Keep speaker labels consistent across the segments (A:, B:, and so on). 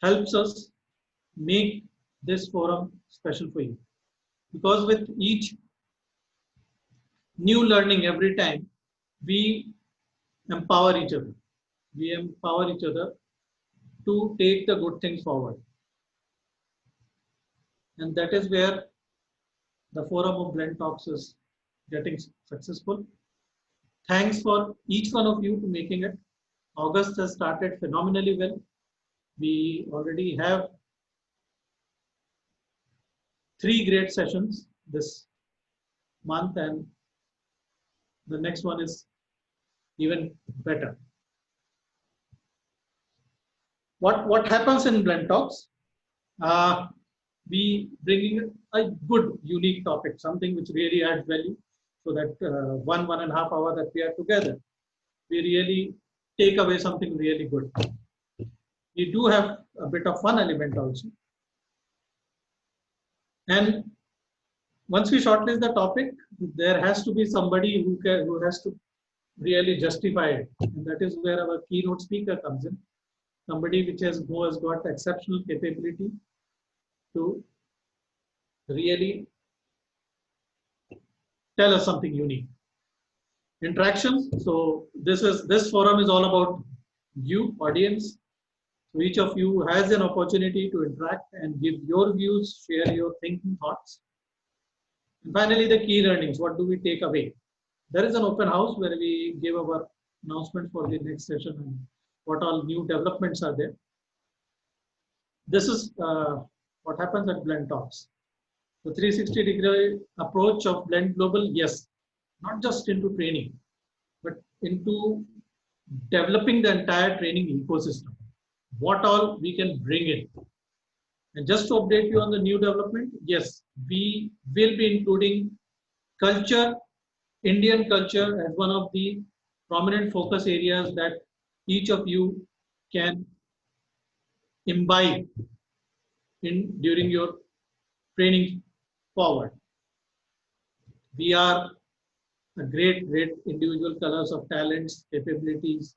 A: helps us make this forum special for you. Because with each new learning every time, we empower each other. We empower each other to take the good things forward. And that is where the forum of Blend Talks is getting successful. Thanks for each one of you to making it. August has started phenomenally well. We already have 3 great sessions this month, and the next one is even better. What happens in Blend Talks? We bring a good, unique topic, something which really adds value, so that 1.5 hour that we are together, we really take away something really good. We do have a bit of fun element also. And once we shortlist the topic, there has to be somebody who has to really justify it. And that is where our keynote speaker comes in. Somebody who has got exceptional capability to really tell us something unique. Interaction. So this forum is all about you, audience. So each of you has an opportunity to interact and give your views, share your thinking thoughts. And finally, the key learnings. What do we take away? There is an open house where we give our announcement for the next session and what all new developments are there. This is what happens at Blend Talks. The 360-degree approach of Blend Global, yes, not just into training, but into developing the entire training ecosystem. What all we can bring in. And just to update you on the new development, yes, we will be including culture, Indian culture, as one of the prominent focus areas that each of you can imbibe during your training forward. We are a great individual colors of talents, capabilities,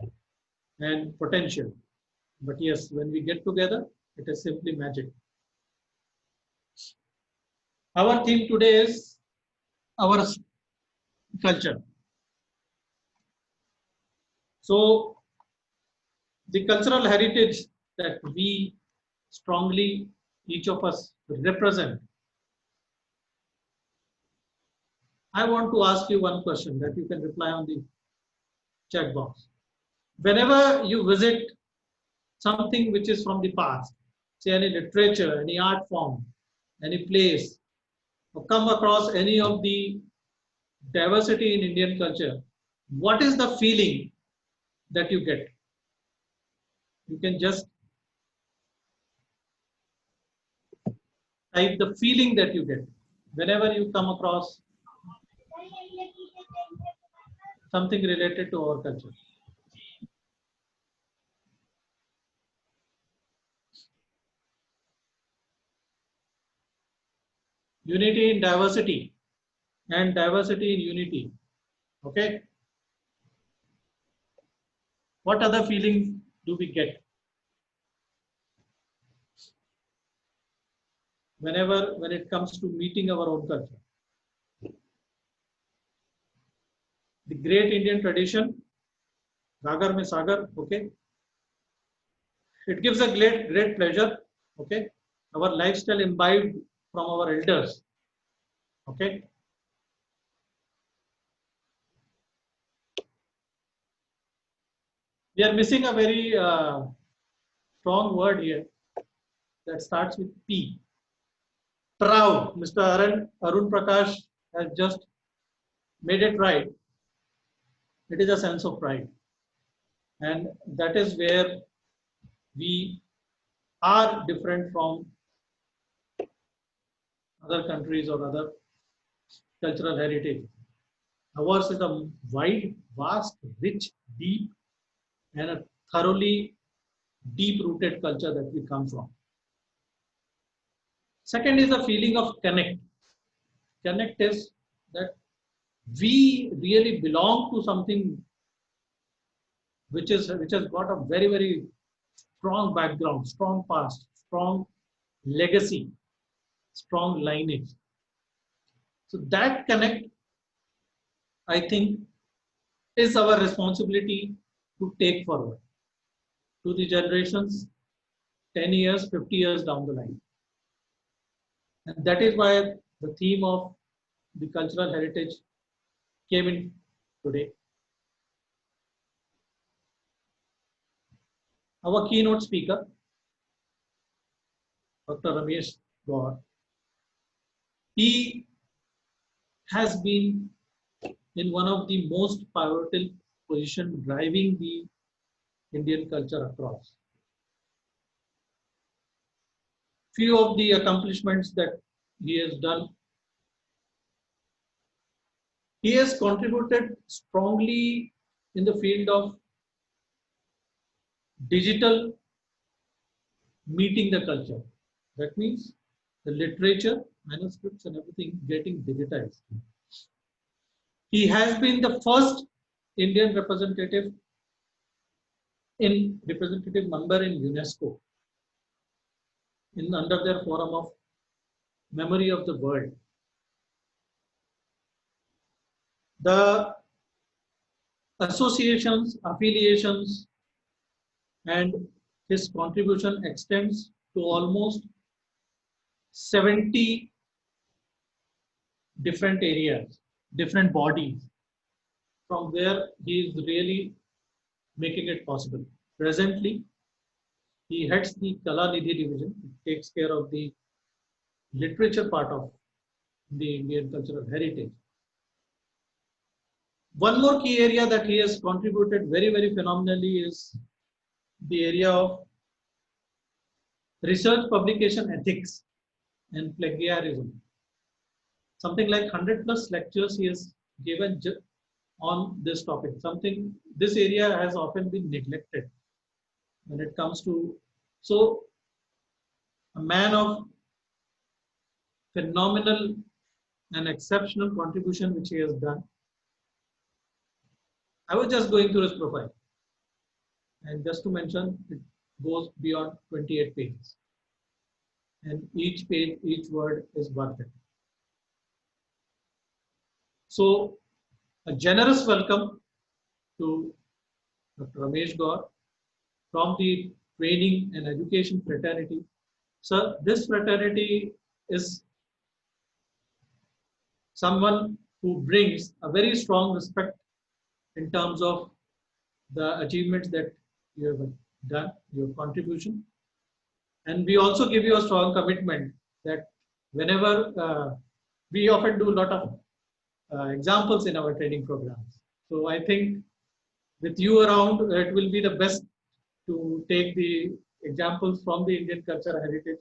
A: and potential. But yes, when we get together, it is simply magic. Our theme today is our culture. So the cultural heritage that we strongly, each of us, represent. I want to ask you one question that you can reply on the chat box. Whenever you visit something which is from the past, say any literature, any art form, any place, or come across any of the diversity in Indian culture, what is the feeling that you get? You can just type the feeling that you get whenever you come across something related to our culture. Unity in diversity and diversity in unity. Okay. What other feelings do we get when it comes to meeting our own culture? The great Indian tradition, Gagar mein Sagar, okay. It gives a great pleasure, okay. Our lifestyle imbibed from our elders, okay. We are missing a very strong word here that starts with P. Proud. Mr. Arun Prakash has just made it right. It is a sense of pride. And that is where we are different from other countries or other cultural heritage. Ours is a wide, vast, rich, deep, and a thoroughly deep-rooted culture that we come from. Second is the feeling of connect. Connect is that we really belong to something which has got a very strong background, strong past, strong legacy, strong lineage. So that connect, I think, is our responsibility to take forward to the generations 10 years, 50 years down the line. And that is why the theme of the cultural heritage came in today. Our keynote speaker, Dr. Ramesh Gaur, he has been in one of the most pivotal positions driving the Indian culture across. Few of the accomplishments that he has done, he has contributed strongly in the field of digital meeting the culture. That means the literature, manuscripts and everything getting digitized. He has been the first Indian representative member in UNESCO under their forum of memory of the world. The associations, affiliations, and his contribution extends to almost 70 different areas, different bodies, from where he is really making it possible. Presently, he heads the Kala Nidhi division. It takes care of the literature part of the Indian cultural heritage. One more key area that he has contributed very, very phenomenally is the area of research publication ethics and plagiarism. Something like 100 plus lectures he has given on this topic. This area has often been neglected when it comes to, so a man of phenomenal and exceptional contribution which he has done. I was just going through his profile, and just to mention, it goes beyond 28 pages, and each page, each word is worth it. So a generous welcome to Dr. Ramesh Gaur from the Training and Education Fraternity. Sir, this fraternity is someone who brings a very strong respect in terms of the achievements that you have done, your contribution. And we also give you a strong commitment that whenever we often do a lot of examples in our training programs. So I think with you around, it will be the best to take the examples from the Indian cultural heritage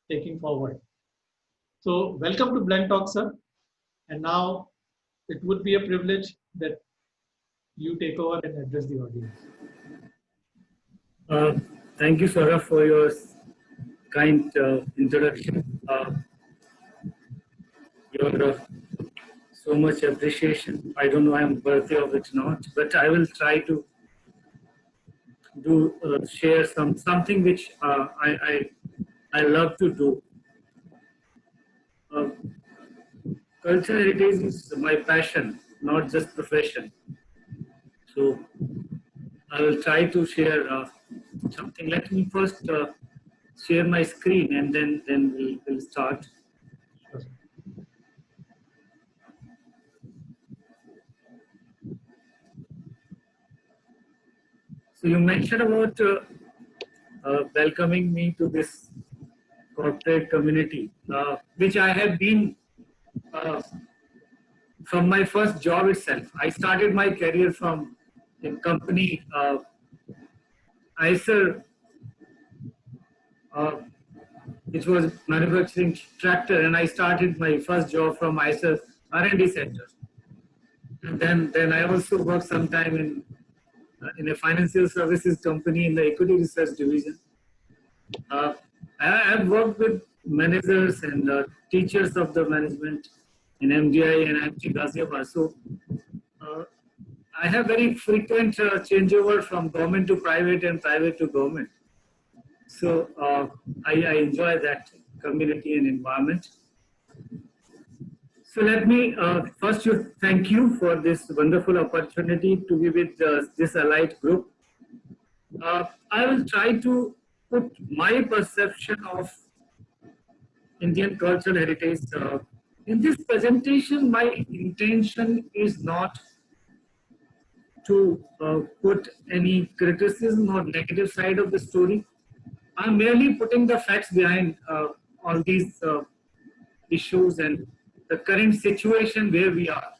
A: taking forward. So welcome to Blend Talk, sir. And now it would be a privilege that you take over and address the audience.
B: Thank you, Saurabh, for your kind introduction. Your so much appreciation. I don't know I am worthy of it or not, but I will try to do share something which I love to do. Cultural heritage is my passion, not just profession. So I will try to share something. Let me first share my screen, and then we'll start. So you mentioned about welcoming me to this corporate community, which I have been from my first job itself. I started my career from a company, ICER, which was manufacturing tractor, and I started my first job from ICER R&D center. And then I also worked some time in a financial services company in the equity research division. I have worked with managers and teachers of the management in MDI and IMT Ghaziabad. So I have very frequent changeover from government to private and private to government. So I enjoy that community and environment. So let me first thank you for this wonderful opportunity to be with this allied group. I will try to put my perception of Indian cultural heritage. In this presentation, my intention is not to put any criticism or negative side of the story. I'm merely putting the facts behind all these issues and the current situation where we are.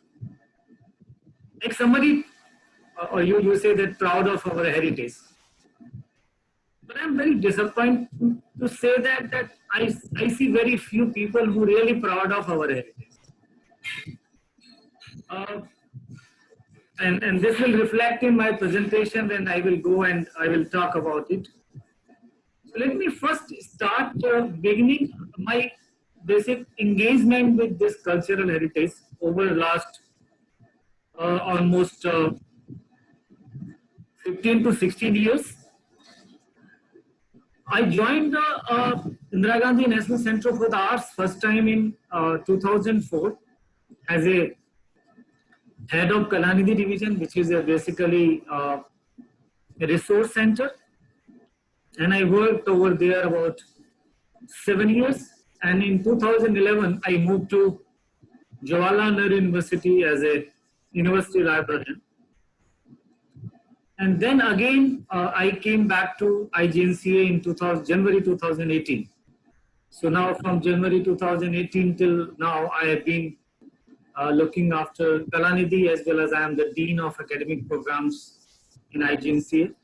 B: Like somebody, or you say that proud of our heritage. But I'm very disappointed to say that I see very few people who really proud of our heritage. And this will reflect in my presentation, and I will go and I will talk about it. So let me first start beginning my basic engagement with this cultural heritage over the last almost 15 to 16 years. I joined the Indira Gandhi National Center for the Arts first time in 2004 as a head of Kalanidhi division, which is basically a resource center. And I worked over there about 7 years. And in 2011, I moved to Jawaharlal Nehru University as a university librarian. And then again, I came back to IGNCA in January 2018. So now from January 2018 till now, I have been looking after Kalanidhi, as well as I am the Dean of Academic Programs in IGNCA.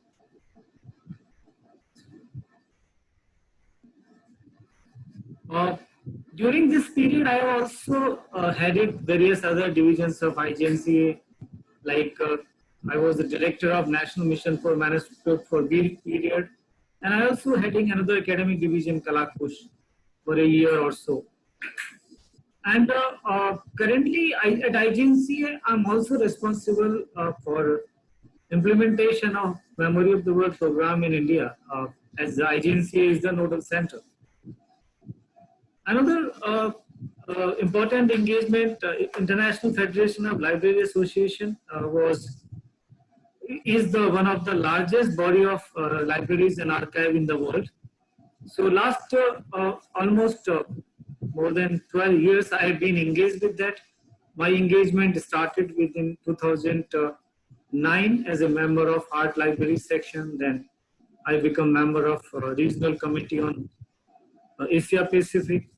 B: During this period, I also headed various other divisions of IGNCA, like I was the director of National Mission for Manuscript for Beat period, and I also heading another academic division, Kalakush, for a year or so. And currently at IGNCA, I'm also responsible for implementation of Memory of the World program in India, as the IGNCA is the nodal center. Another important engagement, International Federation of Library Association is one of the largest body of libraries and archive in the world. So last almost more than 12 years, I have been engaged with that. My engagement started within 2009 as a member of Art Library section. Then I become member of Regional Committee on Asia Pacific.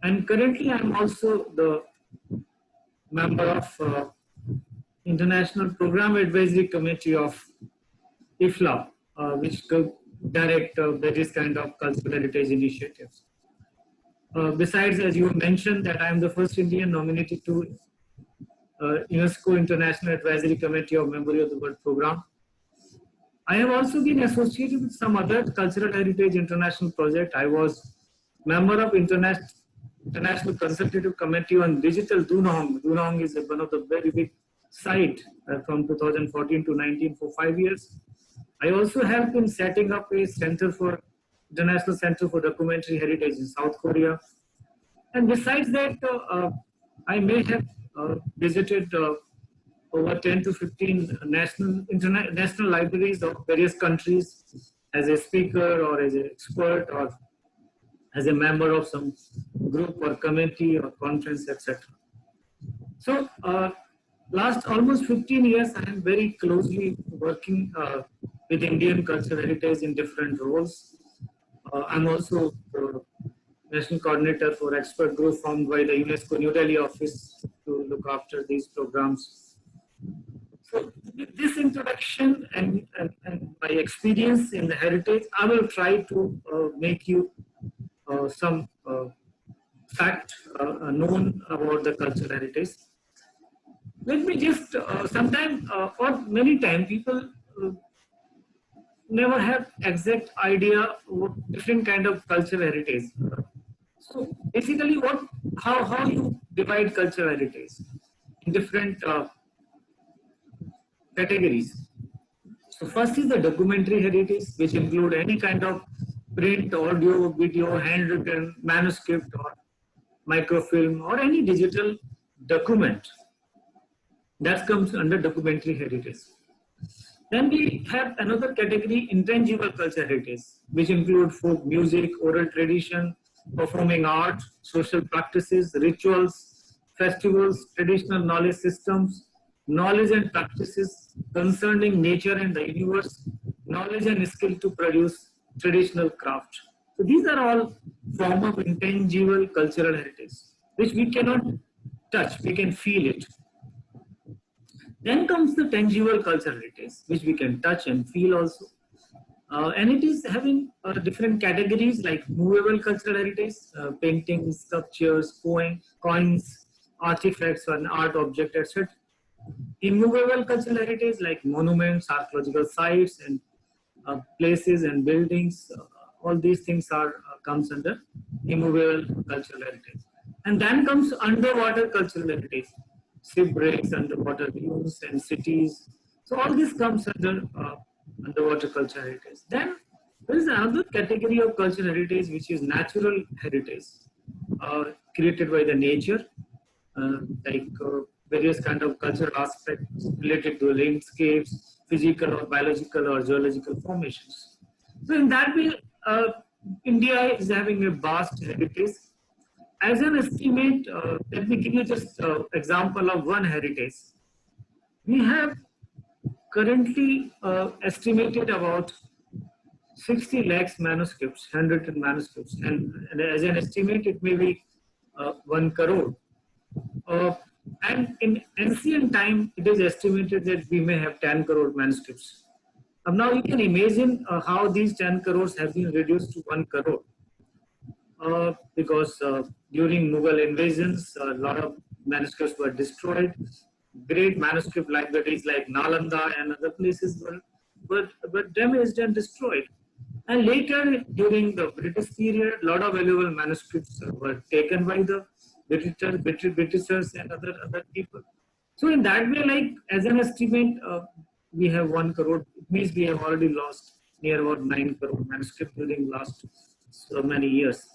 B: And currently I'm also the member of International Program Advisory Committee of IFLA, which direct various kind of cultural heritage initiatives. Besides, as you mentioned, that I am the first Indian nominated to UNESCO International Advisory Committee of Memory of the World program. I have also been associated with some other cultural heritage international project. I was member of International Consultative Committee on Digital Dunhuang. Dunhuang is one of the very big site from 2014 to 19 for 5 years. I also helped in setting up a International Center for Documentary Heritage in South Korea. And besides that, I may have visited over 10 to 15 national libraries of various countries as a speaker or as an expert or as a member of some group or committee or conference, etc. So last almost 15 years, I am very closely working with Indian cultural heritage in different roles. I'm also National Coordinator for Expert Group formed by the UNESCO New Delhi office to look after these programs. So with this introduction and my experience in the heritage, I will try to make you some fact known about the cultural heritage. Let me just, sometimes or many times people never have exact idea what different kind of cultural heritage. So basically how you divide cultural heritage in different categories. So first is the documentary heritage, which include any kind of print, audio, video, handwritten, manuscript, or microfilm, or any digital document. That comes under documentary heritage. Then we have another category, intangible culture heritage, which include folk music, oral tradition, performing art, social practices, rituals, festivals, traditional knowledge systems, knowledge and practices concerning nature and the universe, knowledge and skill to produce traditional craft. So these are all form of intangible cultural heritage, which we cannot touch, we can feel it. Then comes the tangible cultural heritage, which we can touch and feel also. And it is having different categories like movable cultural heritage, paintings, sculptures, coins, artifacts, and art objects, etc. Immovable cultural heritage like monuments, archaeological sites, and places and buildings. All these things are comes under immovable cultural heritage. And then comes underwater cultural heritage, shipwrecks, underwater views, and cities. So all this comes under underwater cultural heritage. Then there is another category of cultural heritage which is natural heritage, created by the nature, like various kind of cultural aspects related to landscapes, physical or biological or geological formations. So in that way, India is having a vast heritage. As an estimate, let me give you just example of one heritage. We have currently estimated about 60 lakhs manuscripts, handwritten manuscripts, and as an estimate, it may be 1 crore. And in ancient time, it is estimated that we may have 10 crore manuscripts. Now you can imagine how these 10 crores have been reduced to 1 crore. Because during Mughal invasions, a lot of manuscripts were destroyed. Great manuscript libraries like Nalanda and other places were damaged and destroyed. And later, during the British period, a lot of valuable manuscripts were taken by the Britishers and other people. So in that way, like as an estimate, we have 1 crore. It means we have already lost near about 9 crore manuscripts during last so many years.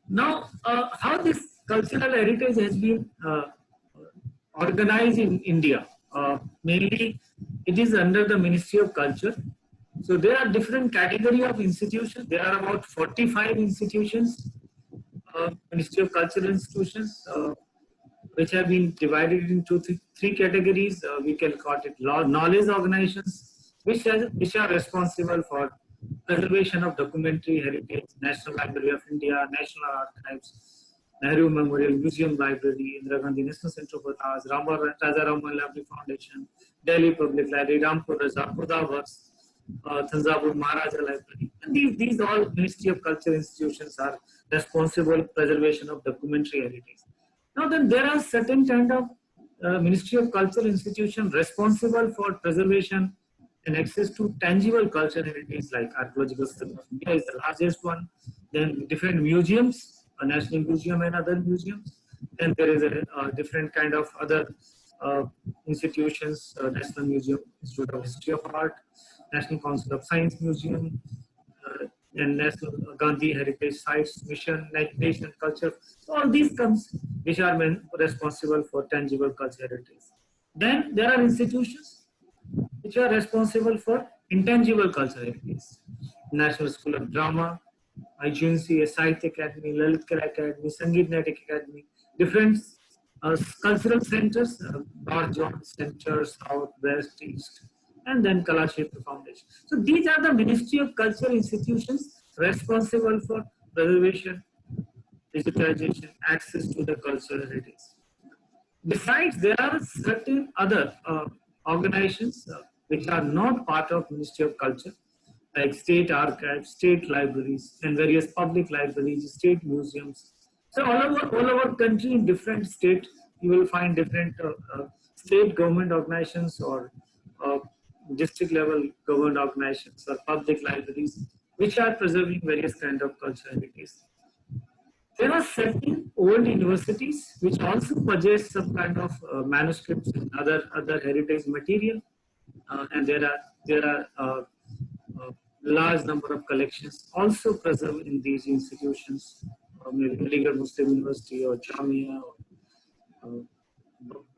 B: Now, how this cultural heritage has been organized in India? Mainly, it is under the Ministry of Culture. So there are different category of institutions. There are about 45 institutions, Ministry of Cultural institutions, which have been divided into three categories. We can call it knowledge organizations, which are responsible for preservation of documentary heritage, National Library of India, National Archives, Nehru Memorial Museum Library, Indira Gandhi National Center for Arts, Raja Raman Library Foundation, Delhi Public Library, Rampur Raza, Khuda Works, Thanjavur Maharaja Library. And these all Ministry of Culture institutions are responsible for preservation of documentary heritage. Now then there are certain kind of Ministry of Culture institutions responsible for preservation and access to tangible cultural heritage like Archaeological Survey of India is the largest one. Then different museums, a National Museum and other museums. Then there is a different kind of other institutions, National Museum, Institute of History of Art, National Council of Science Museum, and National Gandhi Heritage Sites Mission, Nation Culture. So all these comes which are responsible for tangible cultural heritage. Then there are institutions which are responsible for intangible cultural heritage. National School of Drama, IGNC, Sahitya Academy, Lalit Kala Academy, Sangeet Natak Academy, different cultural centers, North Zone Center, South, West, East, and then Kalakshetra Foundation. So these are the Ministry of Culture institutions responsible for preservation, digitization, access to the cultural heritage. Besides, there are certain other organizations which are not part of Ministry of Culture, like state archives, state libraries, and various public libraries, state museums. So all over country, in different states, you will find different state government organizations or district level government organizations or public libraries, which are preserving various kind of cultural heritage. There are certain old universities which also possess some kind of manuscripts and other heritage material, and there are large number of collections also preserved in these institutions, or maybe Aligarh Muslim University or Jamia or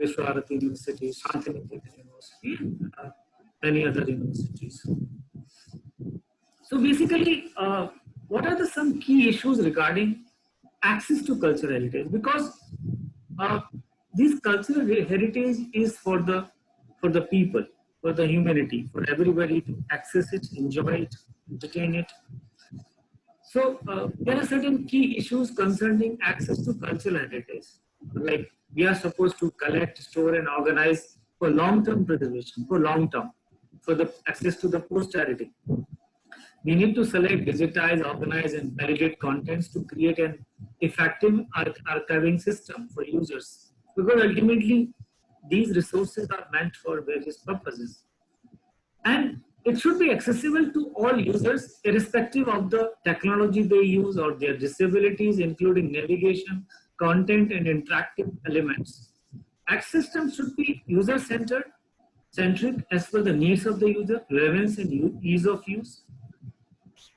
B: Vishwabharati University, Shantiniketan University, and many other universities. So basically, what are some key issues regarding access to cultural heritage? Because this cultural heritage is for the people, for the humanity, for everybody to access it, enjoy it, entertain it. So there are certain key issues concerning access to cultural heritage. Like we are supposed to collect, store, and organize for long-term preservation, for long-term, for the access to the posterity. We need to select, digitize, organize, and validate contents to create an effective archiving system for users. Because ultimately, these resources are meant for various purposes. And it should be accessible to all users, irrespective of the technology they use or their disabilities, including navigation, content, and interactive elements. Access systems should be user-centered, centric as per the needs of the user, relevance and ease of use.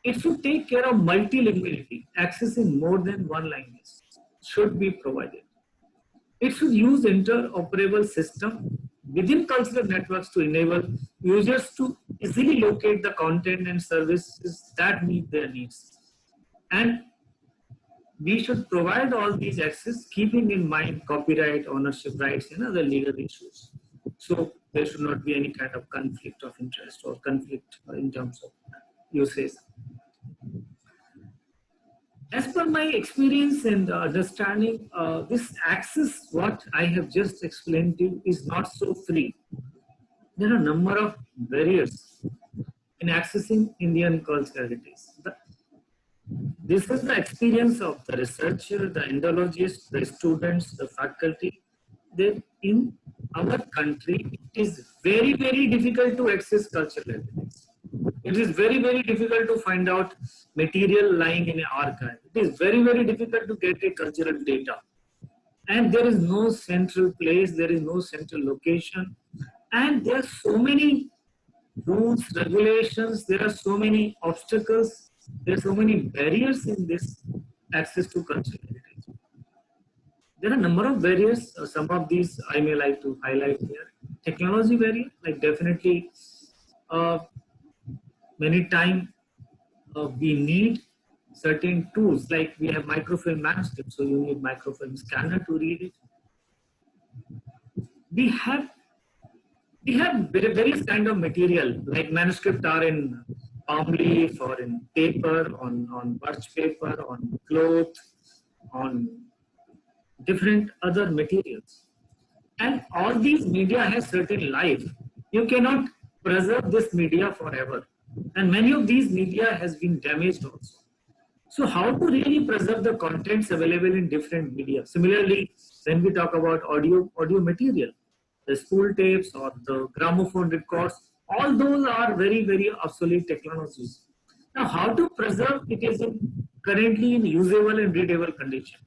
B: It should take care of multilinguality, access in more than one language should be provided. It should use interoperable system within cultural networks to enable users to easily locate the content and services that meet their needs. And we should provide all these access, keeping in mind copyright, ownership rights, and other legal issues. So there should not be any kind of conflict of interest or conflict in terms of usage. As per my experience and understanding, this access, what I have just explained to you, is not so free. There are a number of barriers in accessing Indian cultural heritage. This is the experience of the researcher, the Indologists, the students, the faculty. That in our country, it is very, very difficult to access cultural heritage. It is very, very difficult to find out material lying in an archive. It is very, very difficult to get a cultural data. And there is no central place, there is no central location. And there are so many rules, regulations, there are so many obstacles, there are so many barriers in this access to cultural heritage. There are a number of barriers. Some of these I may like to highlight here. Technology barrier, like definitely many times we need certain tools, like we have microfilm manuscript, so you need microfilm scanner to read it. We have various kind of material, like manuscript are in palm leaf or in paper, on birch paper, on cloth, on different other materials. And all these media has certain life. You cannot preserve this media forever. And many of these media has been damaged also. So how to really preserve the contents available in different media? Similarly, when we talk about audio material, the spool tapes or the gramophone records, all those are very, very obsolete technologies. Now, how to preserve it is currently in usable and readable condition.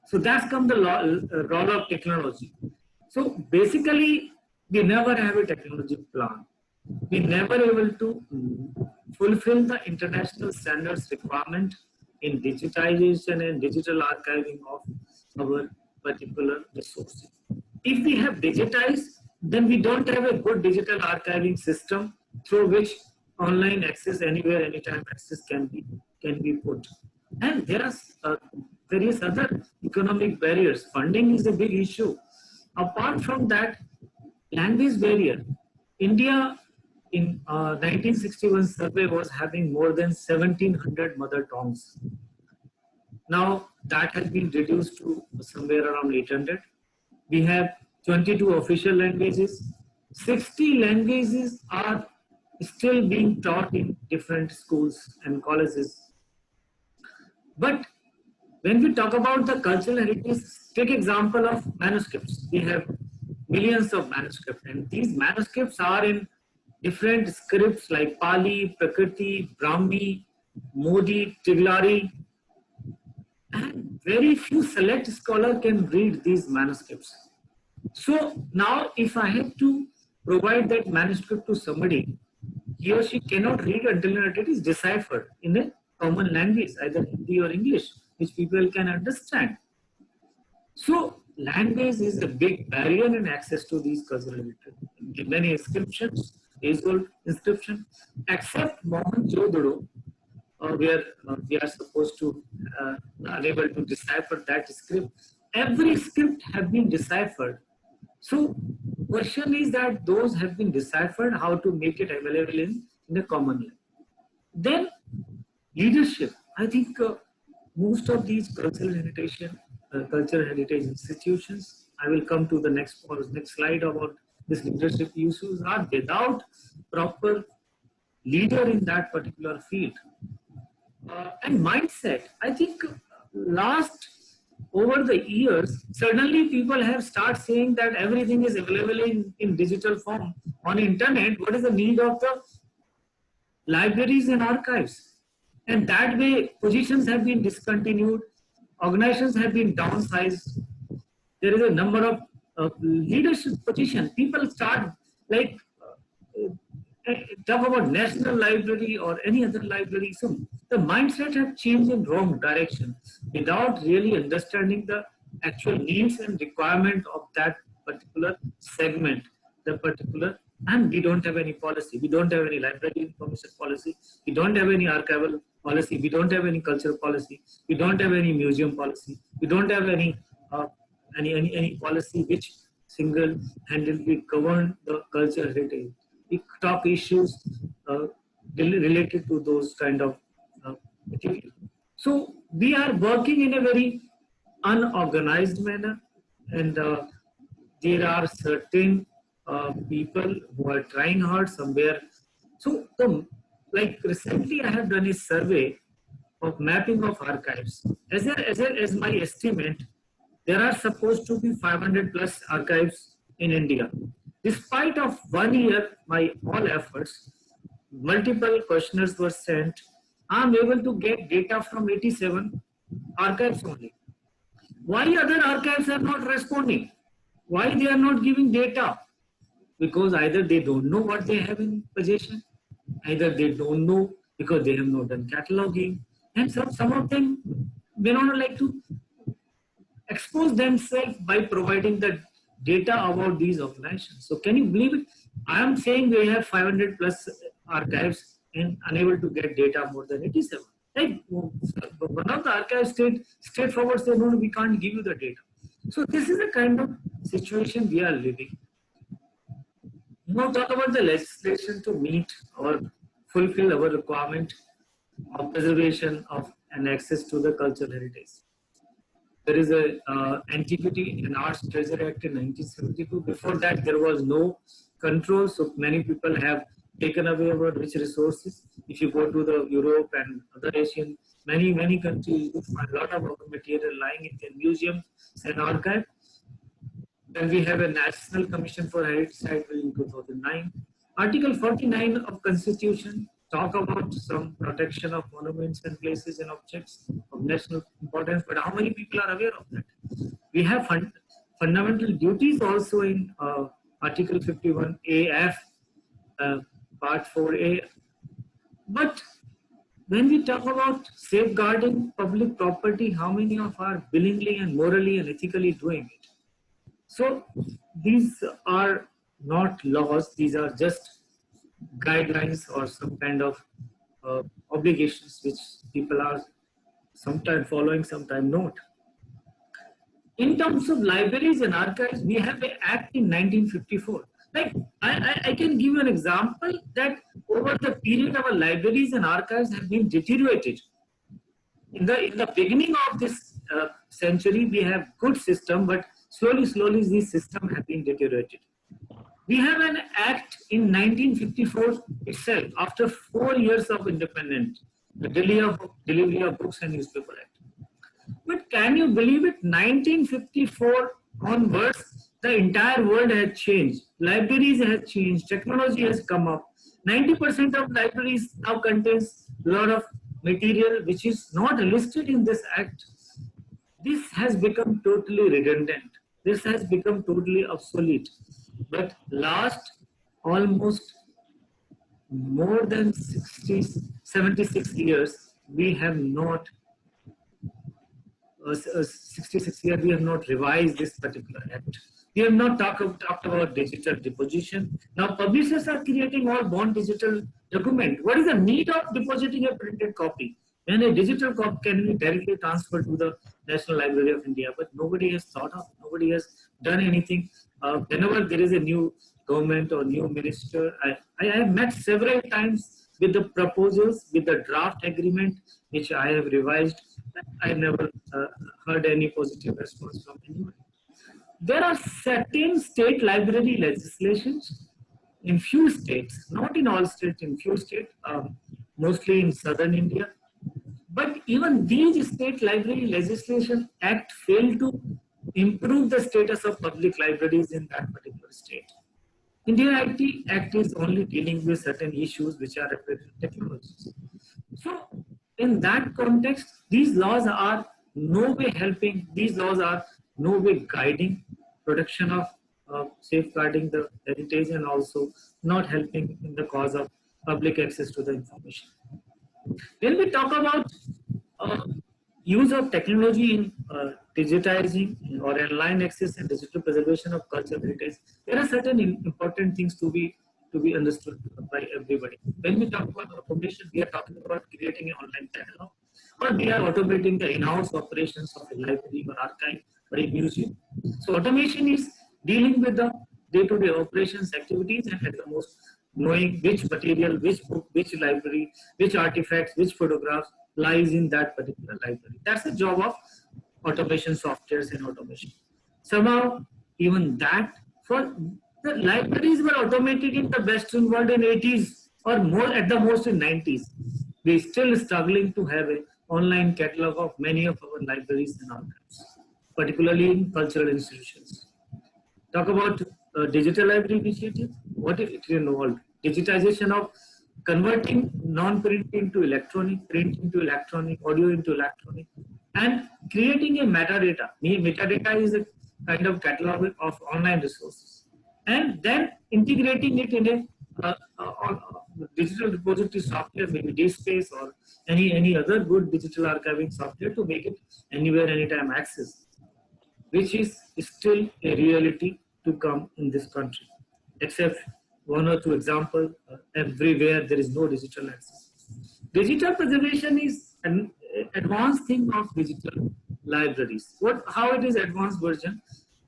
B: So that's come the role of technology. So basically, we never have a technology plan. We never able to fulfill the international standards requirement in digitization and digital archiving of our particular resources. If we have digitized, then we don't have a good digital archiving system through which online access, anywhere, anytime access can be put. And there are various other economic barriers. Funding is a big issue. Apart from that, language barrier. India in 1961 survey was having more than 1,700 mother tongues. Now that has been reduced to somewhere around 800. We have 22 official languages. 60 languages are still being taught in different schools and colleges. But when we talk about the cultural heritage, take example of manuscripts. We have millions of manuscripts, and these manuscripts are in different scripts like Pali, Prakriti, Brahmi, Modi, Tiglari, and very few select scholars can read these manuscripts. So now if I have to provide that manuscript to somebody, he or she cannot read until it is deciphered in a common language, either Hindi or English, which people can understand. So language is a big barrier in access to these cultural heritage. Many inscriptions, age-old inscriptions, except Mohenjo-daro, where we are supposed to unable to decipher that script. Every script have been deciphered. So question is that those have been deciphered, how to make it available in a common language. Then leadership. I think most of these cultural heritage institutions, I will come to the next slide about this leadership issues, are without proper leader in that particular field. And mindset, I think last over the years, suddenly people have started saying that everything is available in digital form on internet. What is the need of the libraries and archives? And that way, positions have been discontinued, organizations have been downsized. There is a number of leadership positions. People start like talk about National Library or any other library. So the mindset has changed in wrong direction without really understanding the actual needs and requirement of that particular segment, the particular, and we don't have any policy. We don't have any library information policy. We don't have any archival policy. We don't have any cultural policy. We don't have any museum policy. We don't have any policy which single-handedly govern the cultural heritage. We talk issues related to those kind of material. So we are working in a very unorganized manner, and there are certain people who are trying hard somewhere. So like recently I have done a survey of mapping of archives. As my estimate, there are supposed to be 500 plus archives in India. Despite of 1 year, my all efforts, multiple questionnaires were sent. I'm able to get data from 87 archives only. Why other archives are not responding? Why they are not giving data? Because either they don't know what they have in possession, either they don't know because they have not done cataloging, and some of them may not like to expose themselves by providing the data about these organizations. So can you believe it? I am saying we have 500 plus archives and unable to get data more than 87. Like one of the archives straightforward said, no, we can't give you the data. So this is the kind of situation we are living. Now talk about the legislation to meet or fulfill our requirement of preservation of and access to the cultural heritage. There is a Antiquity and Arts Treasury Act in 1972. Before that, there was no control. So many people have taken away our rich resources. If you go to the Europe and other Asian, many countries, you find a lot of our material lying in their museums and archive. Then we have a National Commission for Heritage Site in 2009. Article 49 of Constitution talk about some protection of monuments and places and objects of national importance, but how many people are aware of that? We have fundamental duties also in Article 51AF, Part 4A. But when we talk about safeguarding public property, how many of us are willingly and morally and ethically doing it? So these are not laws, these are just guidelines or some kind of obligations which people are sometimes following, sometimes not. In terms of libraries and archives, we have an act in 1954. Like I can give you an example that over the period our libraries and archives have been deteriorated. In the beginning of this century, we have good system, but slowly these systems have been deteriorated. We have an act in 1954 itself, after 4 years of independence, the Delivery of Books and Newspaper Act. But can you believe it? 1954 onwards, the entire world has changed. Libraries have changed. Technology has come up. 90% of libraries now contains a lot of material which is not listed in this act. This has become totally redundant. This has become totally obsolete. But last almost more than 76 years, we have not 66 years, we have not revised this particular act. We have not talked about digital deposition. Now, publishers are creating all born digital document. What is the need of depositing a printed copy? And a digital copy can be directly transferred to the National Library of India, but nobody has thought of, nobody has done anything. Whenever there is a new government or new minister, I have met several times with the proposals, with the draft agreement, which I have revised. I never heard any positive response from anyone. There are certain state library legislations in few states, not in all states, in few states, mostly in southern India. But even these state library legislation act failed to improve the status of public libraries in that particular state. Indian IT Act is only dealing with certain issues which are related to technologies. So in that context, these laws are no way helping, these laws are no way guiding protection of safeguarding the heritage and also not helping in the cause of public access to the information. When we talk about use of technology in digitizing or online access and digital preservation of cultural heritage, there are certain important things to be understood by everybody. When we talk about automation, we are talking about creating an online catalog, or we are automating the in-house operations of a library or archive or a museum. So automation is dealing with the day-to-day operations activities and at the most knowing which material, which book, which library, which artifacts, which photographs lies in that particular library. That's the job of automation softwares and automation. Somehow, even that, for the libraries were automated in the Western world in 80s or more at the most in 90s. We're still struggling to have an online catalog of many of our libraries and archives, particularly in cultural institutions. Talk about digital library initiative. What it involved? Digitization of converting non-print into electronic, print into electronic, audio into electronic, and creating a metadata. Metadata is a kind of catalog of online resources, and then integrating it in a digital repository software, maybe DSpace or any other good digital archiving software to make it anywhere, anytime access, which is still a reality to come in this country. Except one or two examples, everywhere there is no digital access. Digital preservation is an advanced thing of digital libraries. How it is advanced version?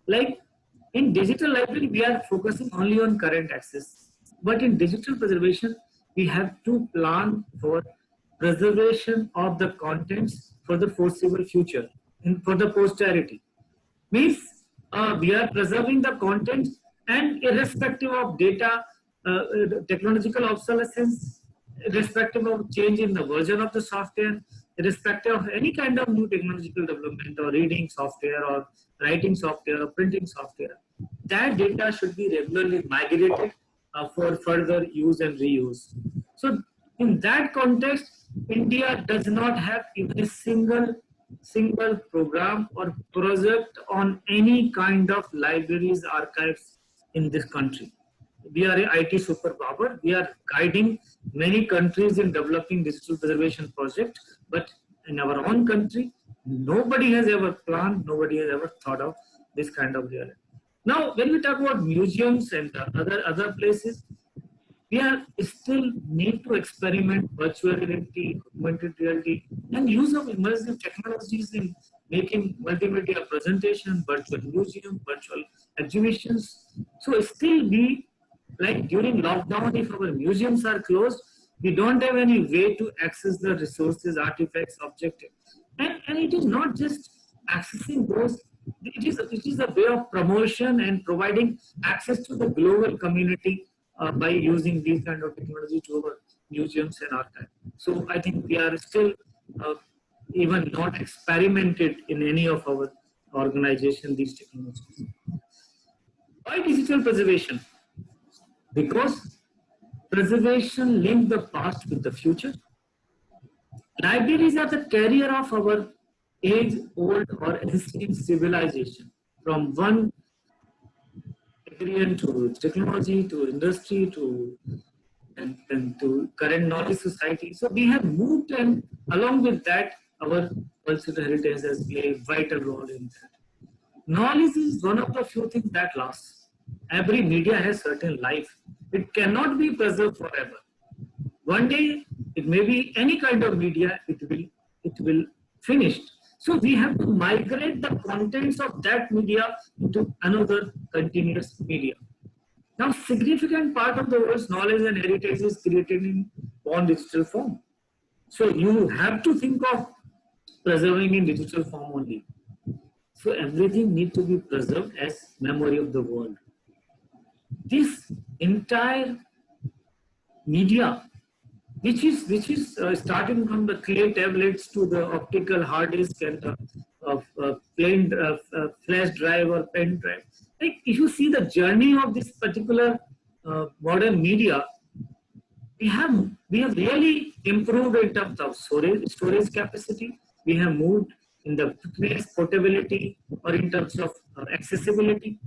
B: Like in digital library, we are focusing only on current access. But in digital preservation, we have to plan for preservation of the contents for the foreseeable future and for the posterity. Means we are preserving the content and irrespective of data, technological obsolescence, irrespective of change in the version of the software, irrespective of any kind of new technological development or reading software or writing software or printing software, that data should be regularly migrated for further use and reuse. So in that context, India does not have even a single program or project on any kind of libraries, archives in this country. We are an IT superpower. We are guiding many countries in developing digital preservation projects, but in our own country, nobody has ever planned, nobody has ever thought of this kind of reality. Now, when we talk about museums and other places, we are still need to experiment virtual reality, augmented reality, and use of immersive technologies in making multimedia presentation, virtual museum, virtual exhibitions. So still we, like during lockdown, if our museums are closed, we don't have any way to access the resources, artifacts, objects. And it is not just accessing those, it is a way of promotion and providing access to the global community by using these kind of technology to our museums and archives. So I think we are still even not experimented in any of our organization these technologies. Why digital preservation? Because preservation links the past with the future. Libraries are the carrier of our age-old or ancient civilization, from one agrarian to technology to industry to and to current knowledge society. So we have moved, and along with that, our cultural heritage has played a vital role in that. Knowledge is one of the few things that lasts. Every media has certain life. It cannot be preserved forever. One day, it may be any kind of media, it will finish. So we have to migrate the contents of that media into another continuous media. Now, significant part of the world's knowledge and heritage is created in on digital form. So you have to think of preserving in digital form only. So everything needs to be preserved as memory of the world. This entire media, which is starting from the clay tablets to the optical hard disk and plain flash drive or pen drive. Like if you see the journey of this particular modern media, we have really improved in terms of storage capacity. We have moved in the quickness, portability, or in terms of accessibility.